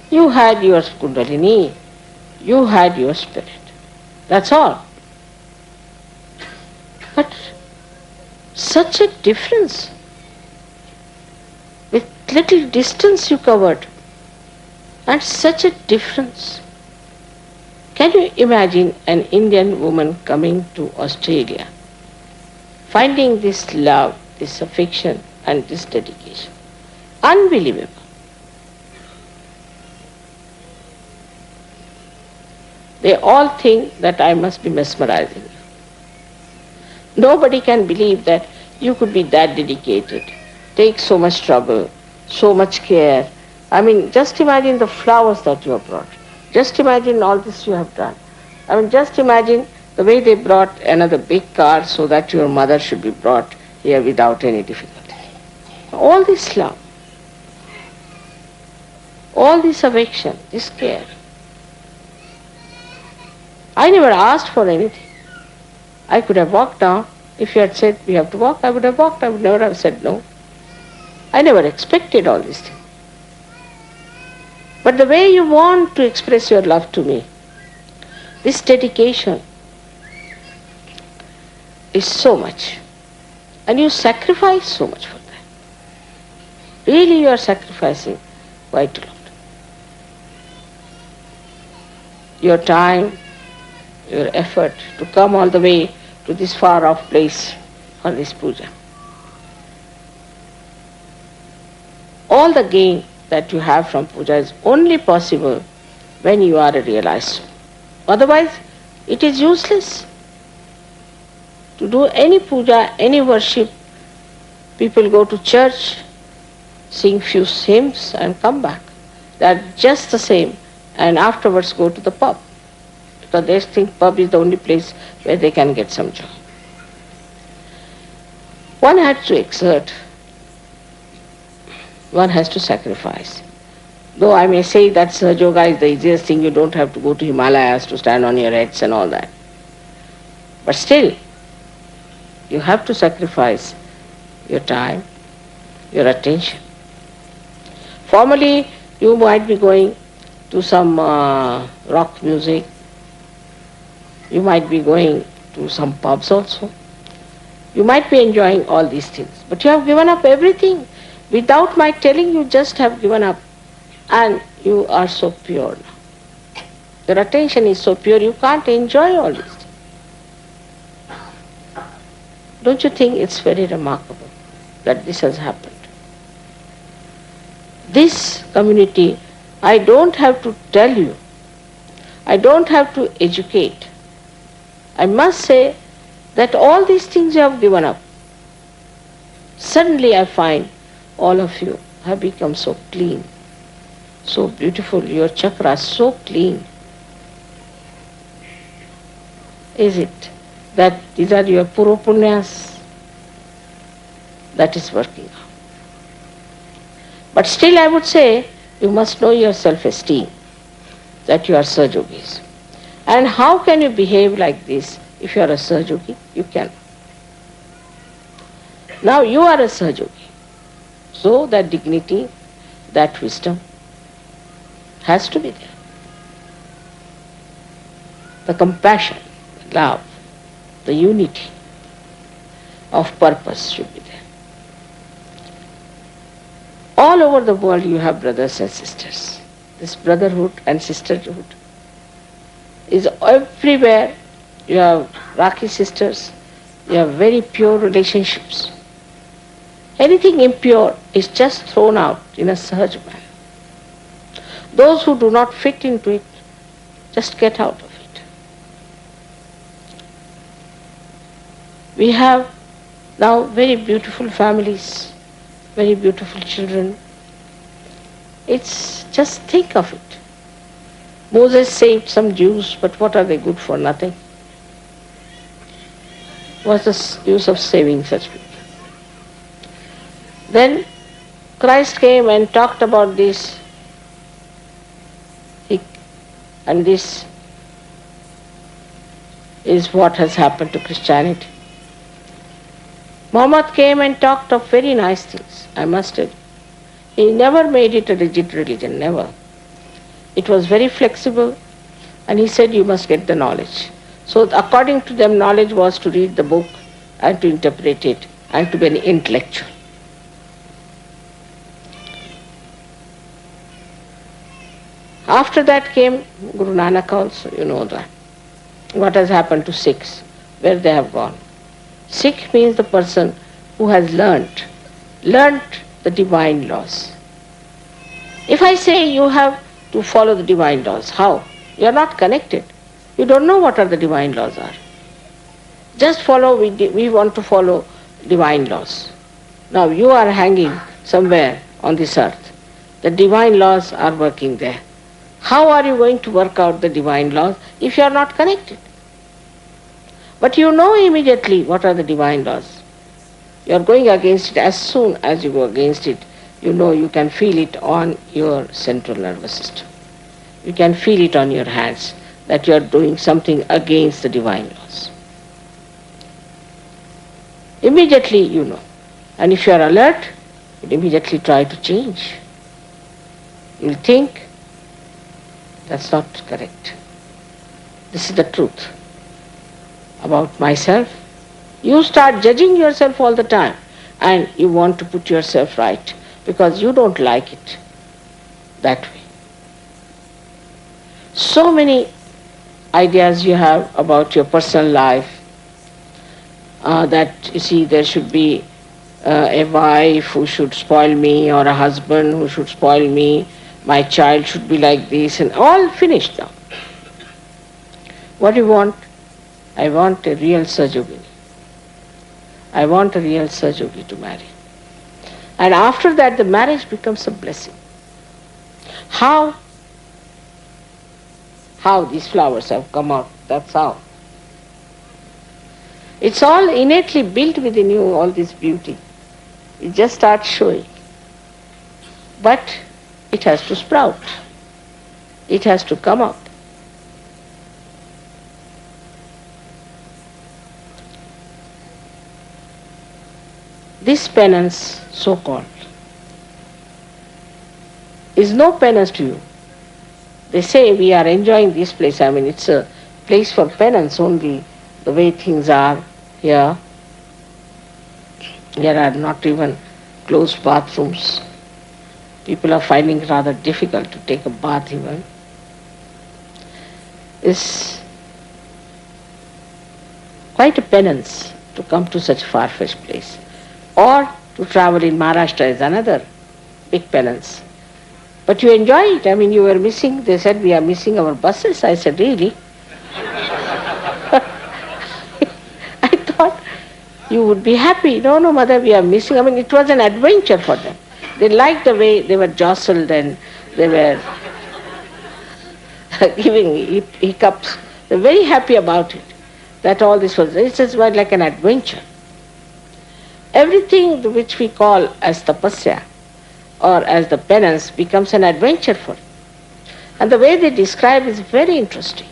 You had your Kundalini, you had your spirit. That's all. But such a difference. With little distance you covered. And such a difference. Can you imagine an Indian woman coming to Australia, finding this love, this affection and this dedication? Unbelievable. They all think that I must be mesmerizing you. Nobody can believe that you could be that dedicated, take so much trouble, so much care. I mean, just imagine the flowers that you have brought. Just imagine all this you have done. I mean, just imagine the way they brought another big car so that your mother should be brought here without any difficulty. All this love, all this affection, this care. I never asked for anything. I could have walked down. If you had said we have to walk, I would have walked. I would never have said no. I never expected all these things. But the way you want to express your love to me, this dedication is so much. And you sacrifice so much for that. Really you are sacrificing quite a lot. Your time, your effort to come all the way to this far off place for this puja. All the gain that you have from puja is only possible when you are a realized soul. Otherwise, it is useless to do any puja, any worship. People go to church, sing few hymns and come back. They are just the same, and afterwards go to the pub. Because they think pub is the only place where they can get some joy. One has to exert. One has to sacrifice. Though I may say that Sahaja Yoga is the easiest thing, you don't have to go to Himalayas to stand on your heads and all that. But still, you have to sacrifice your time, your attention. Formally, you might be going to some rock music. You might be going to some pubs also. You might be enjoying all these things. But you have given up everything. Without my telling, you just have given up. And you are so pure now. Your attention is so pure, you can't enjoy all these things. Don't you think it's very remarkable that this has happened? This community, I don't have to tell you. I don't have to educate. I must say that all these things you have given up. Suddenly I find all of you have become so clean, so beautiful, your chakras so clean. Is it that these are your puro punyas that is working out? But still I would say you must know your self-esteem, that you are Sahajogis. And how can you behave like this if you are a Sahajogi? You cannot. Now you are a Sahajogi. So that dignity, that wisdom has to be there. The compassion, the love, the unity of purpose should be there. All over the world you have brothers and sisters. This brotherhood and sisterhood is everywhere. You have Rakhi sisters, you have very pure relationships. Anything impure is just thrown out in a sahaj manner. Those who do not fit into it just get out of it. We have now very beautiful families, very beautiful children. It's just think of it. Moses saved some Jews, but what are they good for? Nothing. What's the use of saving such people? Then Christ came and talked about this, and this is what has happened to Christianity. Muhammad came and talked of very nice things, I must tell you. He never made it a rigid religion, never. It was very flexible, and he said you must get the knowledge. So according to them, knowledge was to read the book and to interpret it and to be an intellectual. After that came Guru Nanak also, you know that. What has happened to Sikhs, where they have gone. Sikh means the person who has learnt the divine laws. If I say you have to follow the divine laws, how? You are not connected. You don't know what are the divine laws are. Just follow, we want to follow divine laws. Now you are hanging somewhere on this earth. The divine laws are working there. How are you going to work out the divine laws if you are not connected? But you know immediately what are the divine laws. You are going against it. As soon as you go against it, you know you can feel it on your central nervous system. You can feel it on your hands that you are doing something against the divine laws. Immediately you know. And if you are alert, you immediately try to change. You will think, that's not correct. This is the truth about myself. You start judging yourself all the time and you want to put yourself right because you don't like it that way. So many ideas you have about your personal life, that you see there should be a wife who should spoil me or a husband who should spoil me, my child should be like this, and all finished now. What do you want? I want a real Sajogini. I want a real Sajogi to marry. And after that the marriage becomes a blessing. How? How these flowers have come out, that's how. It's all innately built within you, all this beauty. It just starts showing. But it has to sprout. It has to come out. This penance, so-called, is no penance to you. They say we are enjoying this place. I mean, it's a place for penance only, the way things are here. There are not even closed bathrooms. People are finding it rather difficult to take a bath even. It's quite a penance to come to such a far-fetched place. Or to travel in Maharashtra is another big penance. But you enjoy it. I mean, you were missing, they said we are missing our buses. I said, really? I thought you would be happy. No, mother, we are missing. I mean, it was an adventure for them. They liked the way they were jostled and they were giving hiccups. They were very happy about it. That all this was, it was like an adventure. Everything which we call as tapasya or as the penance becomes an adventure for them. And the way they describe is very interesting.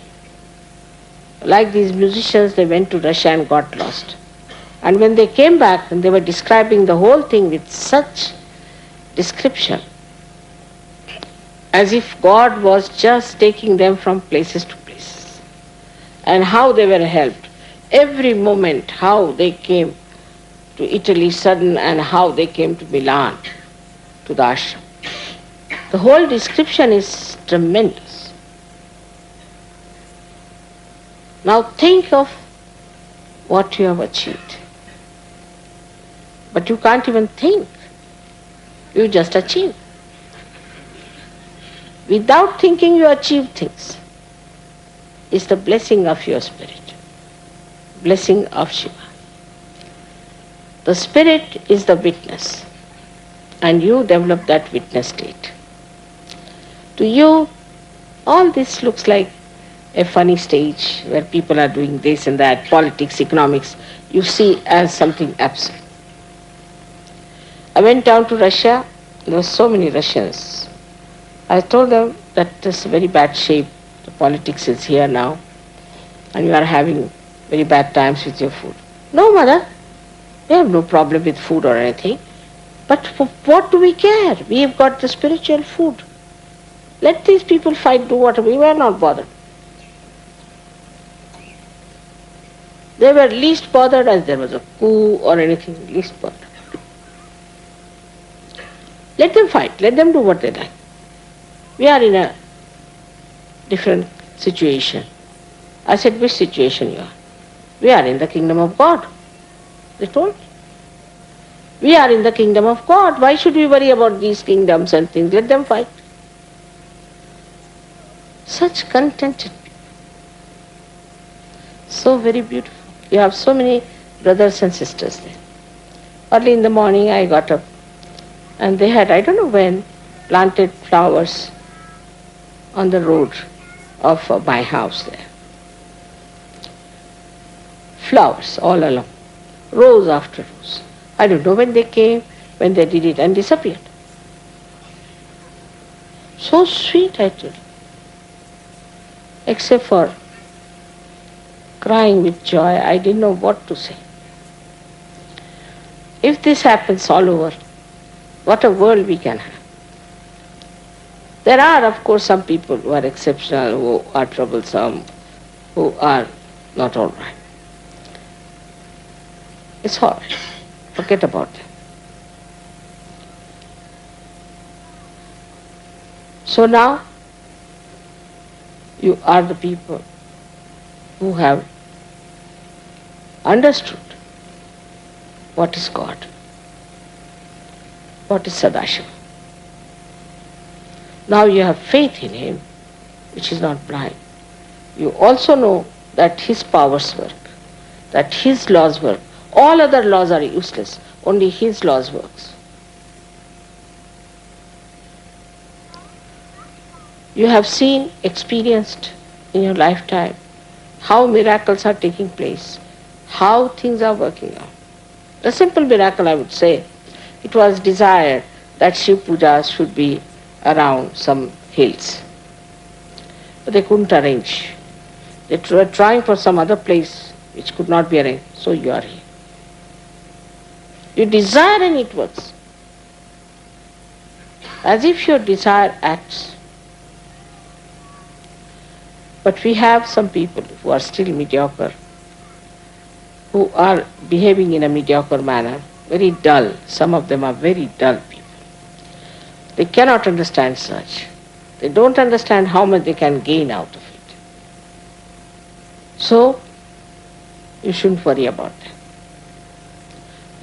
Like these musicians, they went to Russia and got lost. And when they came back, and they were describing the whole thing with such description, as if God was just taking them from places to places. And how they were helped. Every moment, how they came to Italy sudden and how they came to Milan, to the ashram. The whole description is tremendous. Now think of what you have achieved. But you can't even think. You just achieve. Without thinking you achieve things. It's the blessing of your spirit. Blessing of Shiva. The spirit is the witness. And you develop that witness state. To you, all this looks like a funny stage where people are doing this and that, politics, economics, you see as something absurd. I went down to Russia, there were so many Russians. I told them that this is very bad shape, the politics is here now, and you are having very bad times with your food. No, mother, we have no problem with food or anything, but for what do we care? We have got the spiritual food. Let these people fight, do whatever, we were not bothered. They were least bothered as there was a coup or anything, least bothered. Let them fight, let them do what they like. We are in a different situation. I said, which situation you are? We are in the kingdom of God. They told me. We are in the kingdom of God. Why should we worry about these kingdoms and things? Let them fight. Such contented people. So very beautiful. You have so many brothers and sisters there. Early in the morning I got up and they had, I don't know when, planted flowers on the road of my house there. Flowers all along, rows after rows. I don't know when they came, when they did it and disappeared. So sweet, I tell you. Except for crying with joy, I didn't know what to say. If this happens all over, what a world we can have. There are, of course, some people who are exceptional, who are troublesome, who are not all right. It's all right. Forget about them. So now, you are the people who have understood what is God, what is Sadashiva. Now you have faith in Him, which is not blind. You also know that His powers work, that His laws work. All other laws are useless, only His laws works. You have seen, experienced in your lifetime how miracles are taking place, how things are working out. A simple miracle, I would say, it was desired that Shiv Pujas should be around some hills. But they couldn't arrange. They were trying for some other place which could not be arranged. So you are here. You desire and it works. As if your desire acts. But we have some people who are still mediocre, who are behaving in a mediocre manner, very dull. Some of them are very dull people. They cannot understand such. They don't understand how much they can gain out of it. So, you shouldn't worry about them.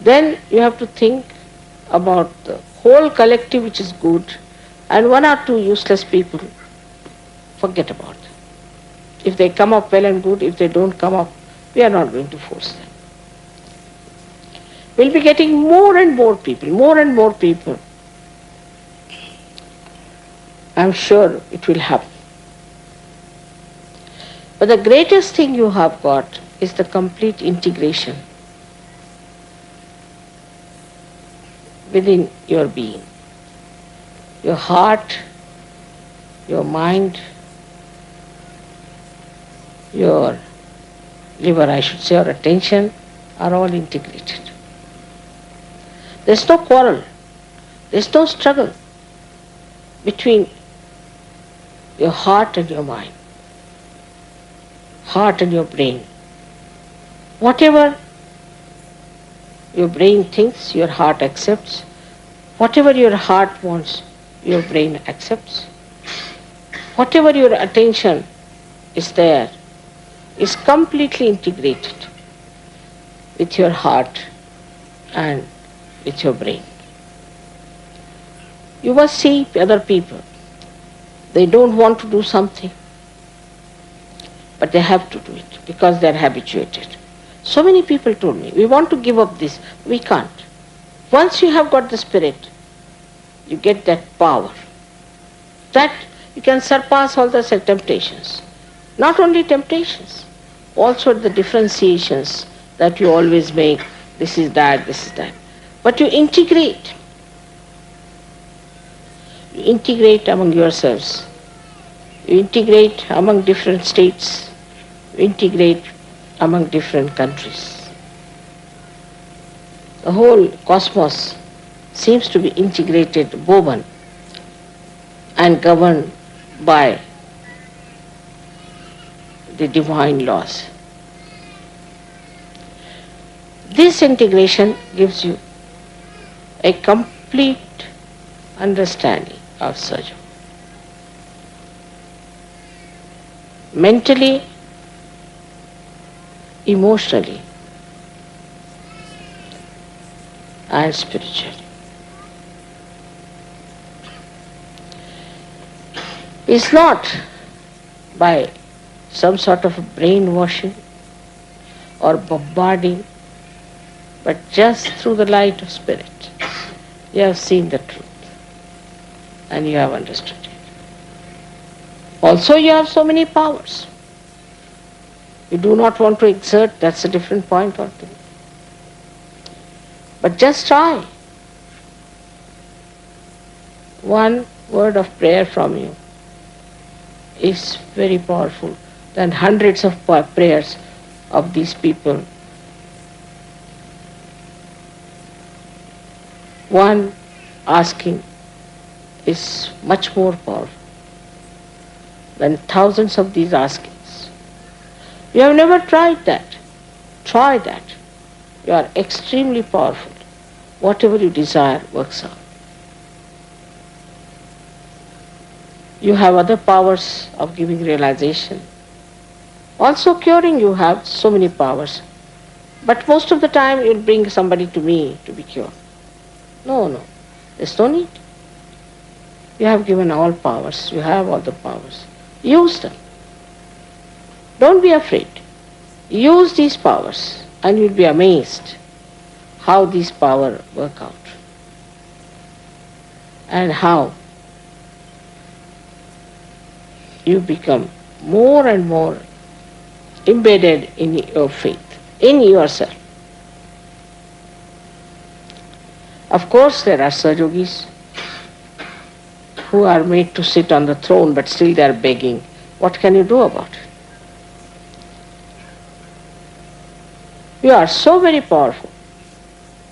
Then you have to think about the whole collective which is good, and one or two useless people, forget about them. If they come up well and good, if they don't come up, we are not going to force them. We'll be getting more and more people. I'm sure it will happen. But the greatest thing you have got is the complete integration within your being. Your heart, your mind, your liver, I should say, or attention, are all integrated. There's no quarrel, there's no struggle between your heart and your mind, heart and your brain. Whatever your brain thinks, your heart accepts. Whatever your heart wants, your brain accepts. Whatever your attention is there, is completely integrated with your heart and with your brain. You must see other people. They don't want to do something, but they have to do it because they are habituated. So many people told me, we want to give up this. We can't. Once you have got the spirit, you get that power. That you can surpass all the temptations. Not only temptations, also the differentiations that you always make. This is that, this is that. But you integrate. You integrate among yourselves. You integrate among different states. You integrate among different countries. The whole cosmos seems to be integrated, woven, and governed by the divine laws. This integration gives you a complete understanding of Sajo. Mentally, emotionally, and spiritually. It's not by some sort of brainwashing or bombarding, but just through the light of spirit. You have seen the truth and you have understood it. Also you have so many powers. You do not want to exert, that's a different point altogether. But just try. One word of prayer from you is very powerful than hundreds of prayers of these people. One asking is much more powerful than thousands of these askings. You have never tried that. Try that. You are extremely powerful. Whatever you desire works out. You have other powers of giving realization. Also curing, you have so many powers. But most of the time you'll bring somebody to me to be cured. No, there's no need. You have given all powers. You have all the powers. Use them. Don't be afraid. Use these powers and you'll be amazed how these powers work out and how you become more and more embedded in your faith, in yourself. Of course, there are Sahajogis who are made to sit on the throne, but still they are begging. What can you do about it? You are so very powerful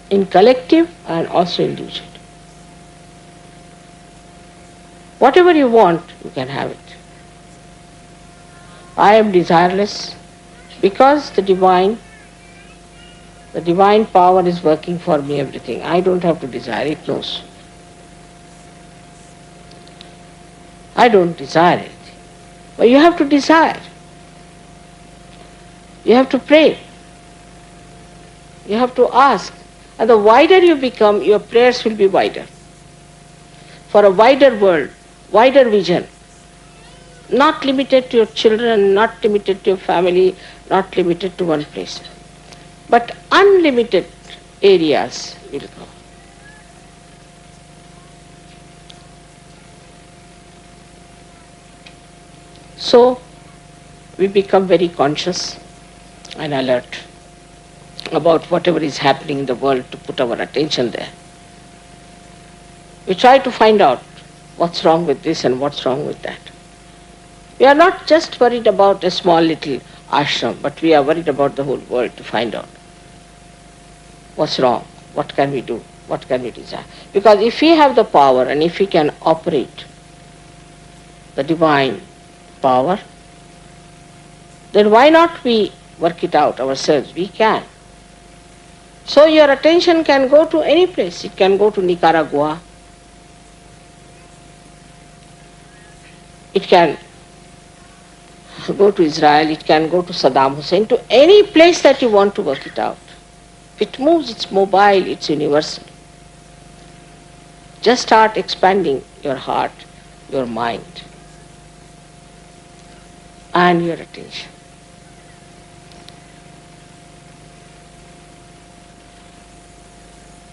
in collective and also individual. Whatever you want, you can have it. I am desireless because the divine power is working for me everything. I don't have to desire, it knows. I don't desire it. But you have to desire. You have to pray. You have to ask. And the wider you become, your prayers will be wider. For a wider world, wider vision. Not limited to your children, not limited to your family, not limited to one place. But unlimited areas will go. So, we become very conscious and alert about whatever is happening in the world to put our attention there. We try to find out what's wrong with this and what's wrong with that. We are not just worried about a small little ashram, but we are worried about the whole world to find out what's wrong, what can we do, what can we desire. Because if we have the power and if we can operate the divine power, then why not we work it out ourselves? We can. So your attention can go to any place. It can go to Nicaragua. It can go to Israel. It can go to Saddam Hussein, to any place that you want to work it out. If it moves, it's mobile, it's universal. Just start expanding your heart, your mind, and your attention.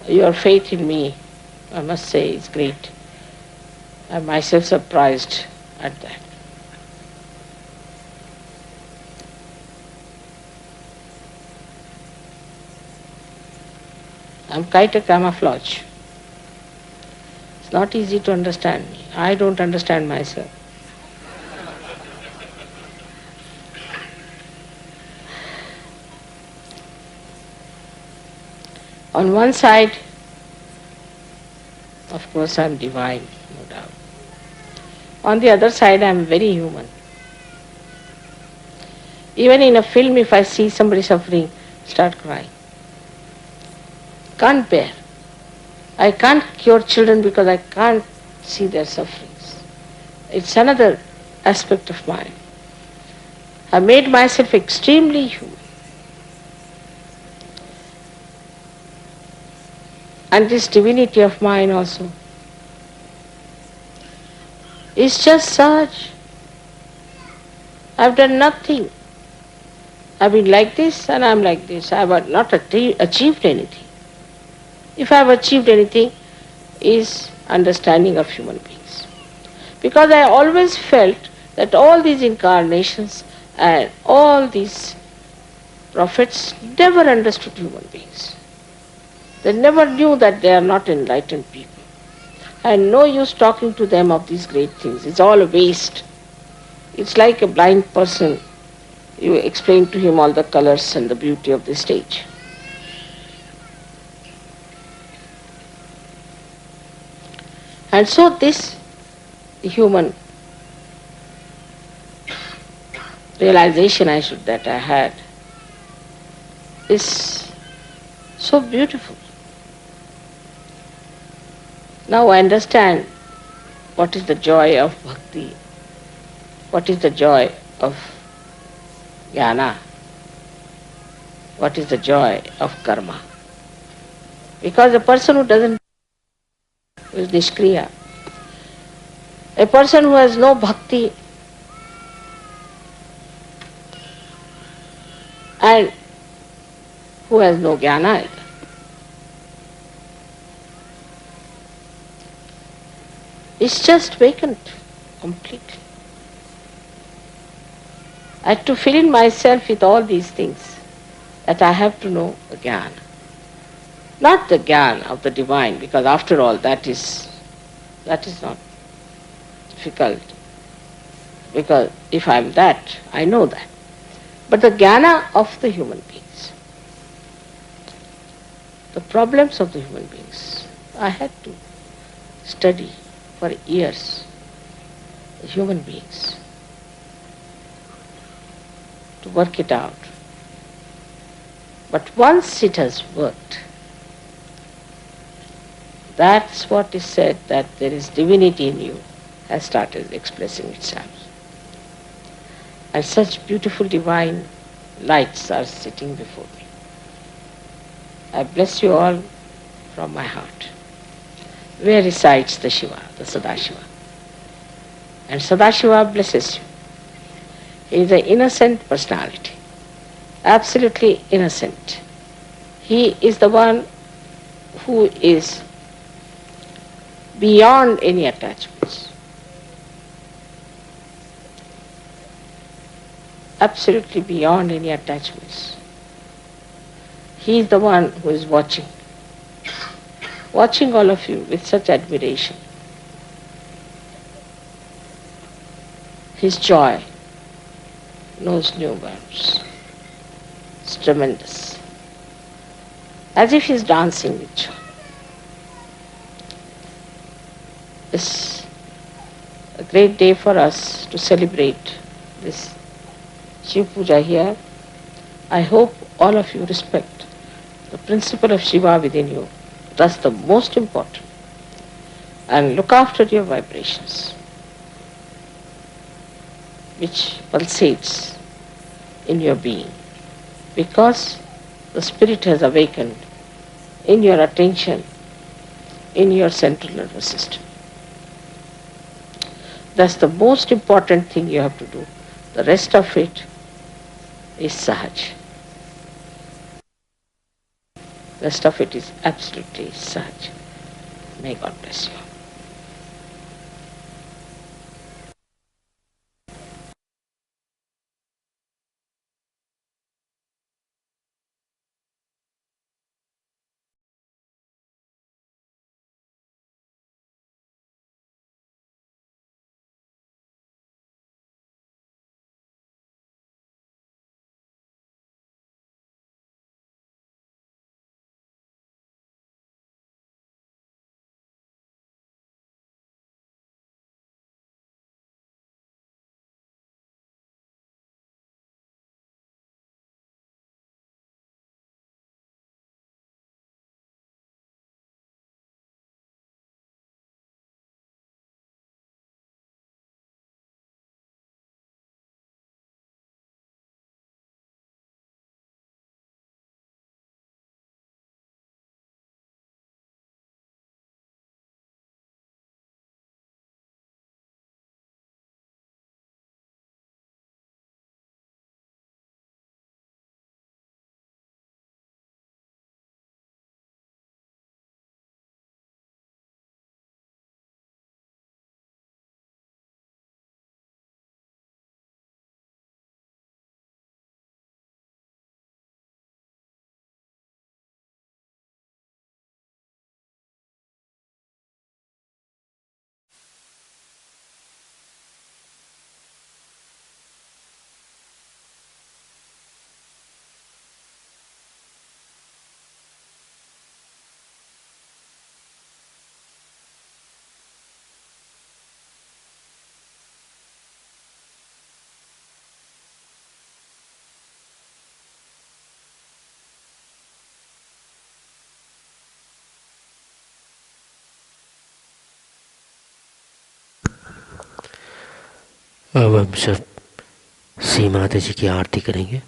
Your faith in me, I must say, is great. I'm myself surprised at that. I'm quite a camouflage. It's not easy to understand me. I don't understand myself. On one side, of course, I'm divine, no doubt. On the other side, I'm very human. Even in a film, if I see somebody suffering, start crying. Can't bear. I can't cure children because I can't see their sufferings. It's another aspect of mine. I made myself extremely human. And this divinity of mine also is just such. I've done nothing. I've been like this and I'm like this. I have not achieved anything. If I have achieved anything, is understanding of human beings. Because I always felt that all these incarnations and all these prophets never understood human beings. They never knew that they are not enlightened people. And no use talking to them of these great things. It's all a waste. It's like a blind person. You explain to him all the colors and the beauty of the stage. And so this human realization that I had is so beautiful. Now I understand what is the joy of bhakti, what is the joy of jnana, what is the joy of karma. Because a person who doesn't is nishkriya, a person who has no bhakti and who has no jnana either, is just vacant completely. I had to fill in myself with all these things that I have to know the jnana. Not the jnana of the divine, because after all that is not difficult. Because if I am that, I know that. But the jnana of the human beings, the problems of the human beings, I had to study for years, the human beings, to work it out. But once it has worked, that's what is said, that there is divinity in you, has started expressing itself. And such beautiful divine lights are sitting before me. I bless you all from my heart. Where resides the Shiva, the Sadashiva? And Sadashiva blesses you. He is an innocent personality, absolutely innocent. He is the one who is beyond any attachments. Absolutely beyond any attachments. He is the one who is watching all of you with such admiration. His joy knows no bounds. It's tremendous. As if he's dancing with joy. It's a great day for us to celebrate this Shiv Puja here. I hope all of you respect the principle of Shiva within you. That's the most important. And look after your vibrations, which pulsates in your being, because the spirit has awakened in your attention in your central nervous system. That's the most important thing you have to do. The rest of it is sahaj. Rest of it is absolutely sahaj. May God bless you. अब हम सब श्री माता जी की आरती करेंगे।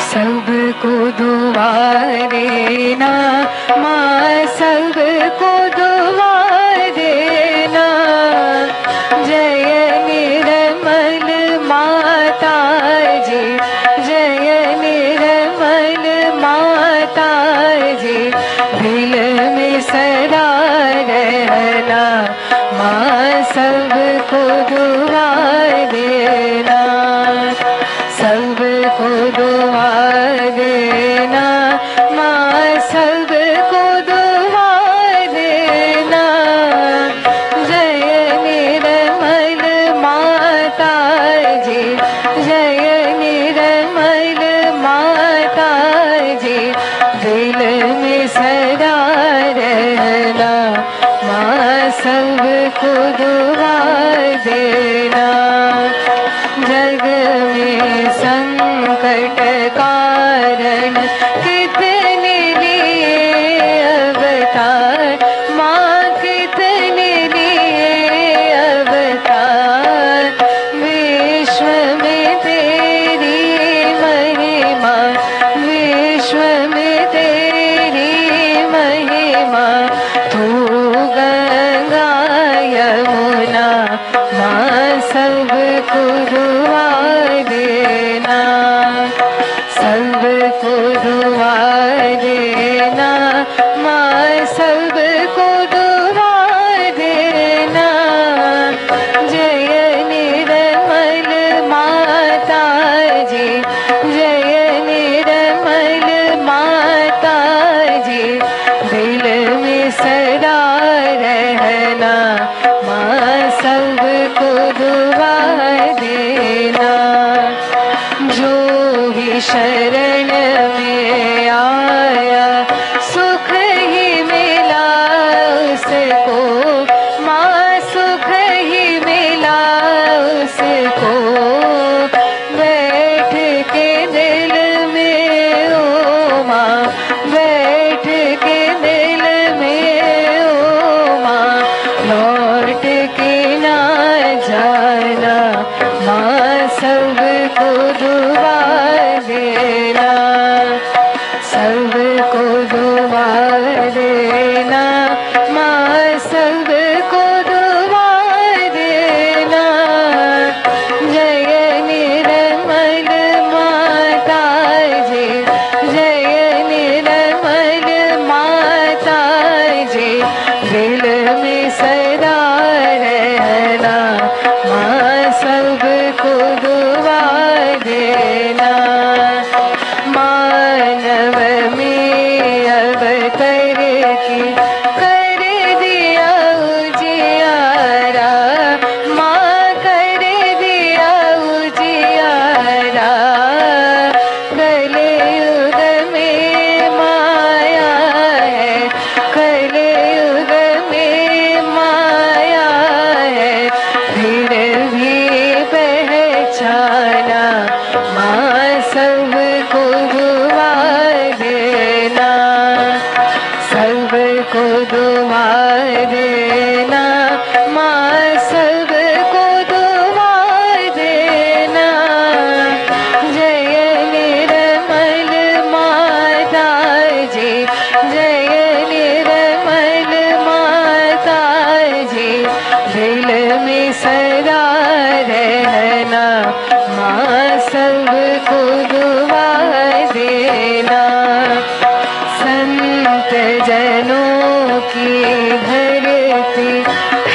सबको दुआ देना माँ, सबको दुआ देना। जय निर्मल माता जी, जय निर्मल माता जी। दिल में सदा रहना माँ, सब सबको दुआ देना, सबको दुआ देना, माँ सबको दुआ देना। जय निर्मल माता जी, जय निर्मल माता जी, दिल में सदा रहना, माँ सबको दुआ देना। जो भी शरण में आया सुख ही मिला उसको, माँ सुख ही मिला उसको। बैठ के दिल में ओ माँ, बैठ के दिल में ओ माँ, लौट के ना जाना, माँ सबको दुआ देना, सबको दुआ देना, माँ सबको दुआ देना। जय निर्मल माता जी, जय निर्मल माता जी, दिल में सदा रहना, माँ सबको दुआ देना। मानव में अवतर की कर दिया उजियारा, माँ कर दिया उजियारा। कलयुग में माया है, कलयुग में माया है, फिर भी पहचाना, माँ सबको दुआ देना, सबको दुआ देना, माँ सबको दुआ देना। जय निर्मल माता जी, जय निर्मल माता जी, दिल में सदा रहना, माँ सबको दुआ देना। संत जनों की धरती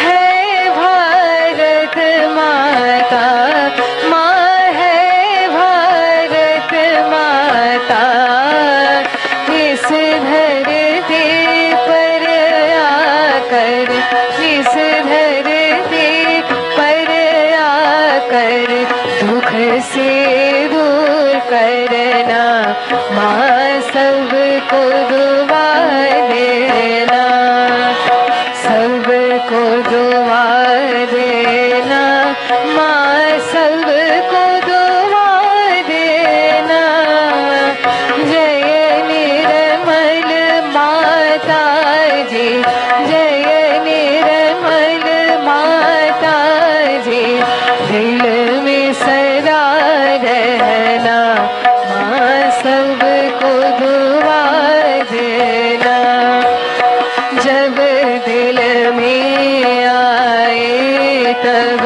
है भारत माता, माँ है भारत माता। इस धरती पर आकर, इस धरती पर आकर दुख से दूर करना, माँ सबको दुआ देना, सबको दुआ देना, माँ सबको दुआ देना। जय निर्मल माता जी, जय निर्मल माता जी, दिल में सदा रहना, माँ सबको दुआ देना। जब दिल में आए तब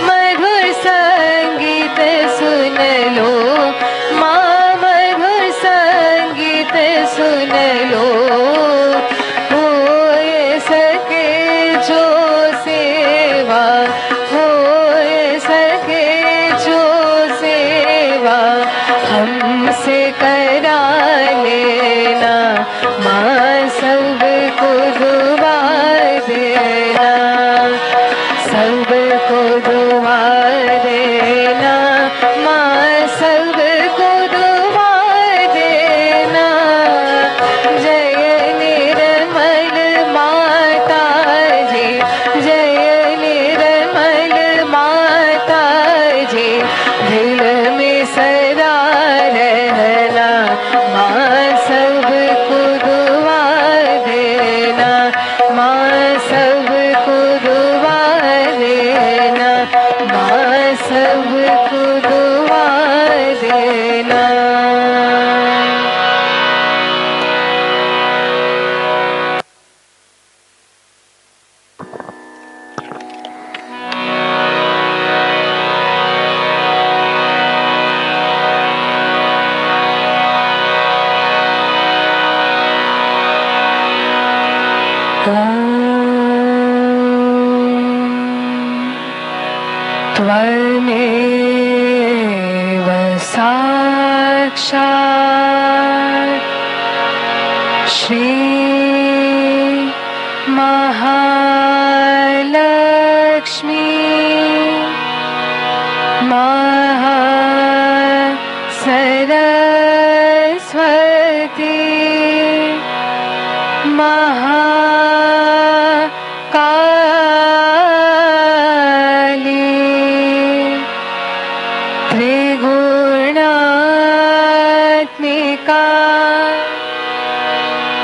मधुर संगीत सुन लो, माँ मधुर संगीत सुन लो। हो सके जो सेवा, हो सके जो सेवा, हमसे करा लेना, माँ सबको दुआ देना, सबको दुआ देना, माँ सबको दुआ देना। जय निर्मल माता जी, जय निर्मल माता जी, दिल में सदा रहना, माँ सबको दुआ देना, माँ सबको दुआ देना, माँ सबको दुआ देना। त्वमेव साक्षात् श्री महालक्ष्मी सरस्वती महाकाली त्रिगुणात्मिका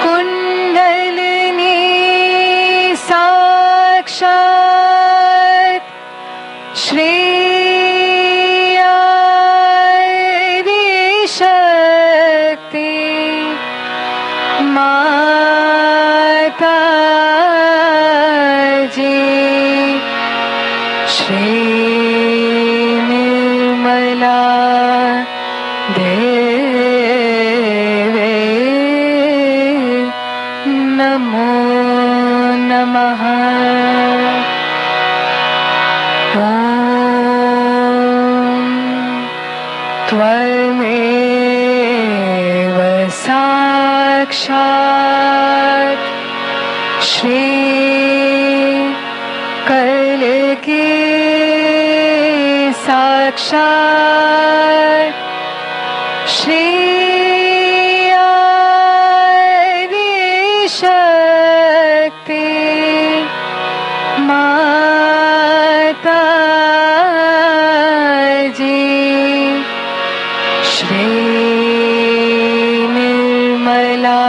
कुंडलिनी साक्षात् श्री शक्ति माता जी श्री निर्मला देवे नमो नमः। त्वमेव साक्षात् श्री कल्कि साक्षात् श्री आदिशक्ति माता जी श्री निर्मला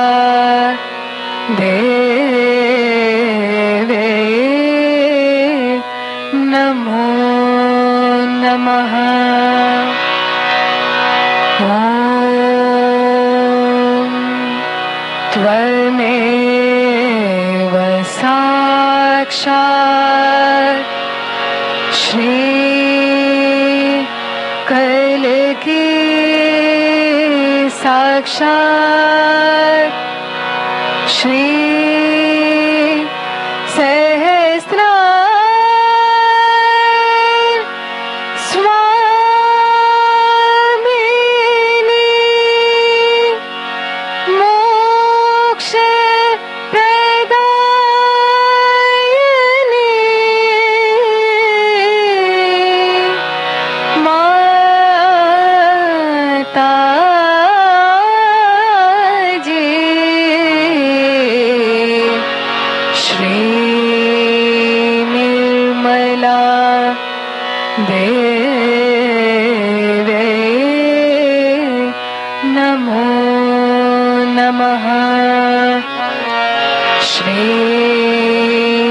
देवे नमो नमः। त्वमेव साक्षात् श्री कल्कि साक्षात् श्री सहस्रार स्वामिनी मोक्ष प्रदायिनी माता जी श्री निर्मला देवे नमो नमः। श्री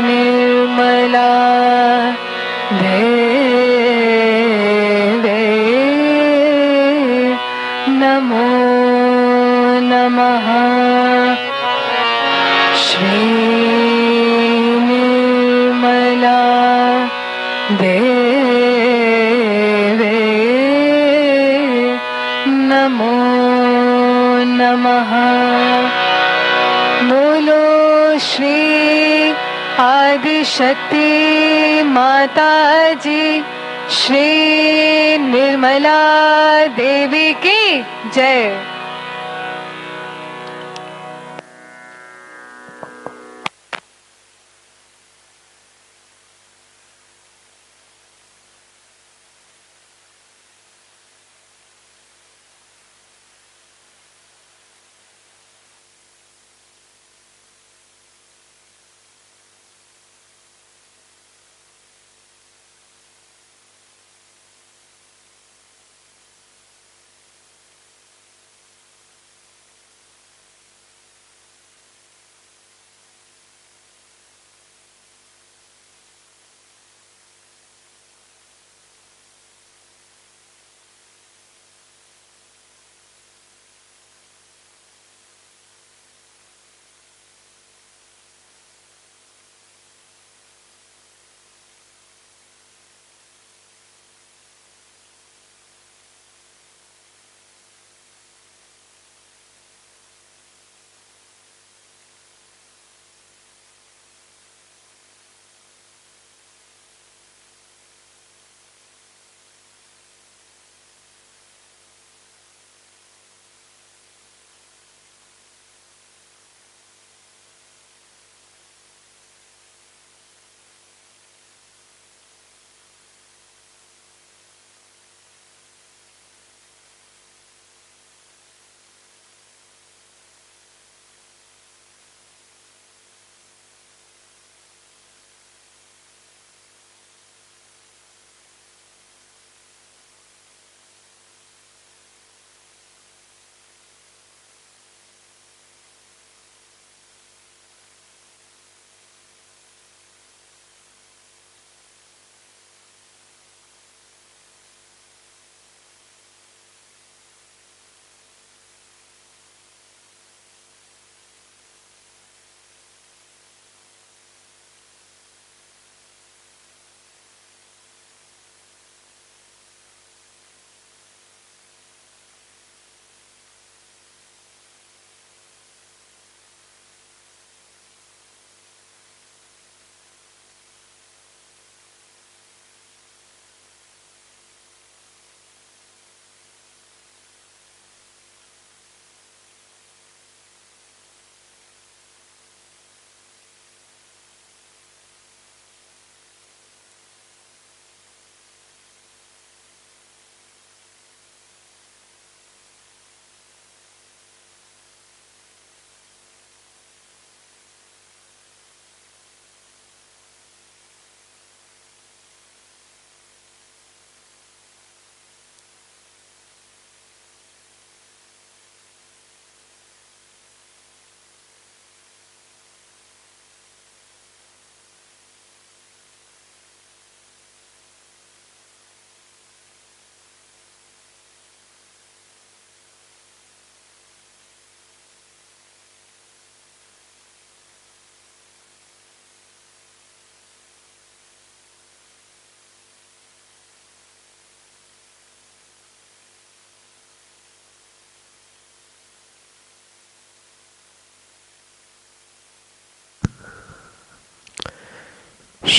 निर्मला देवे नमो नमः। श्री निर्मला देवे नमो नमः। बोलो श्री आदिशक्ति माता जी श्री निर्मला देवी की जय।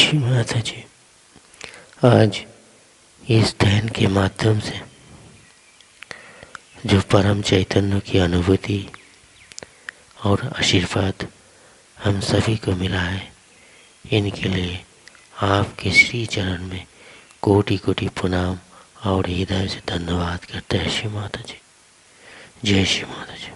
श्री माता जी, आज इस ध्यान के माध्यम से जो परम चैतन्य की अनुभूति और आशीर्वाद हम सभी को मिला है, इनके लिए आपके श्री चरण में कोटि कोटि प्रणाम और हृदय से धन्यवाद करते हैं श्री माता जी। जय श्री माता जी।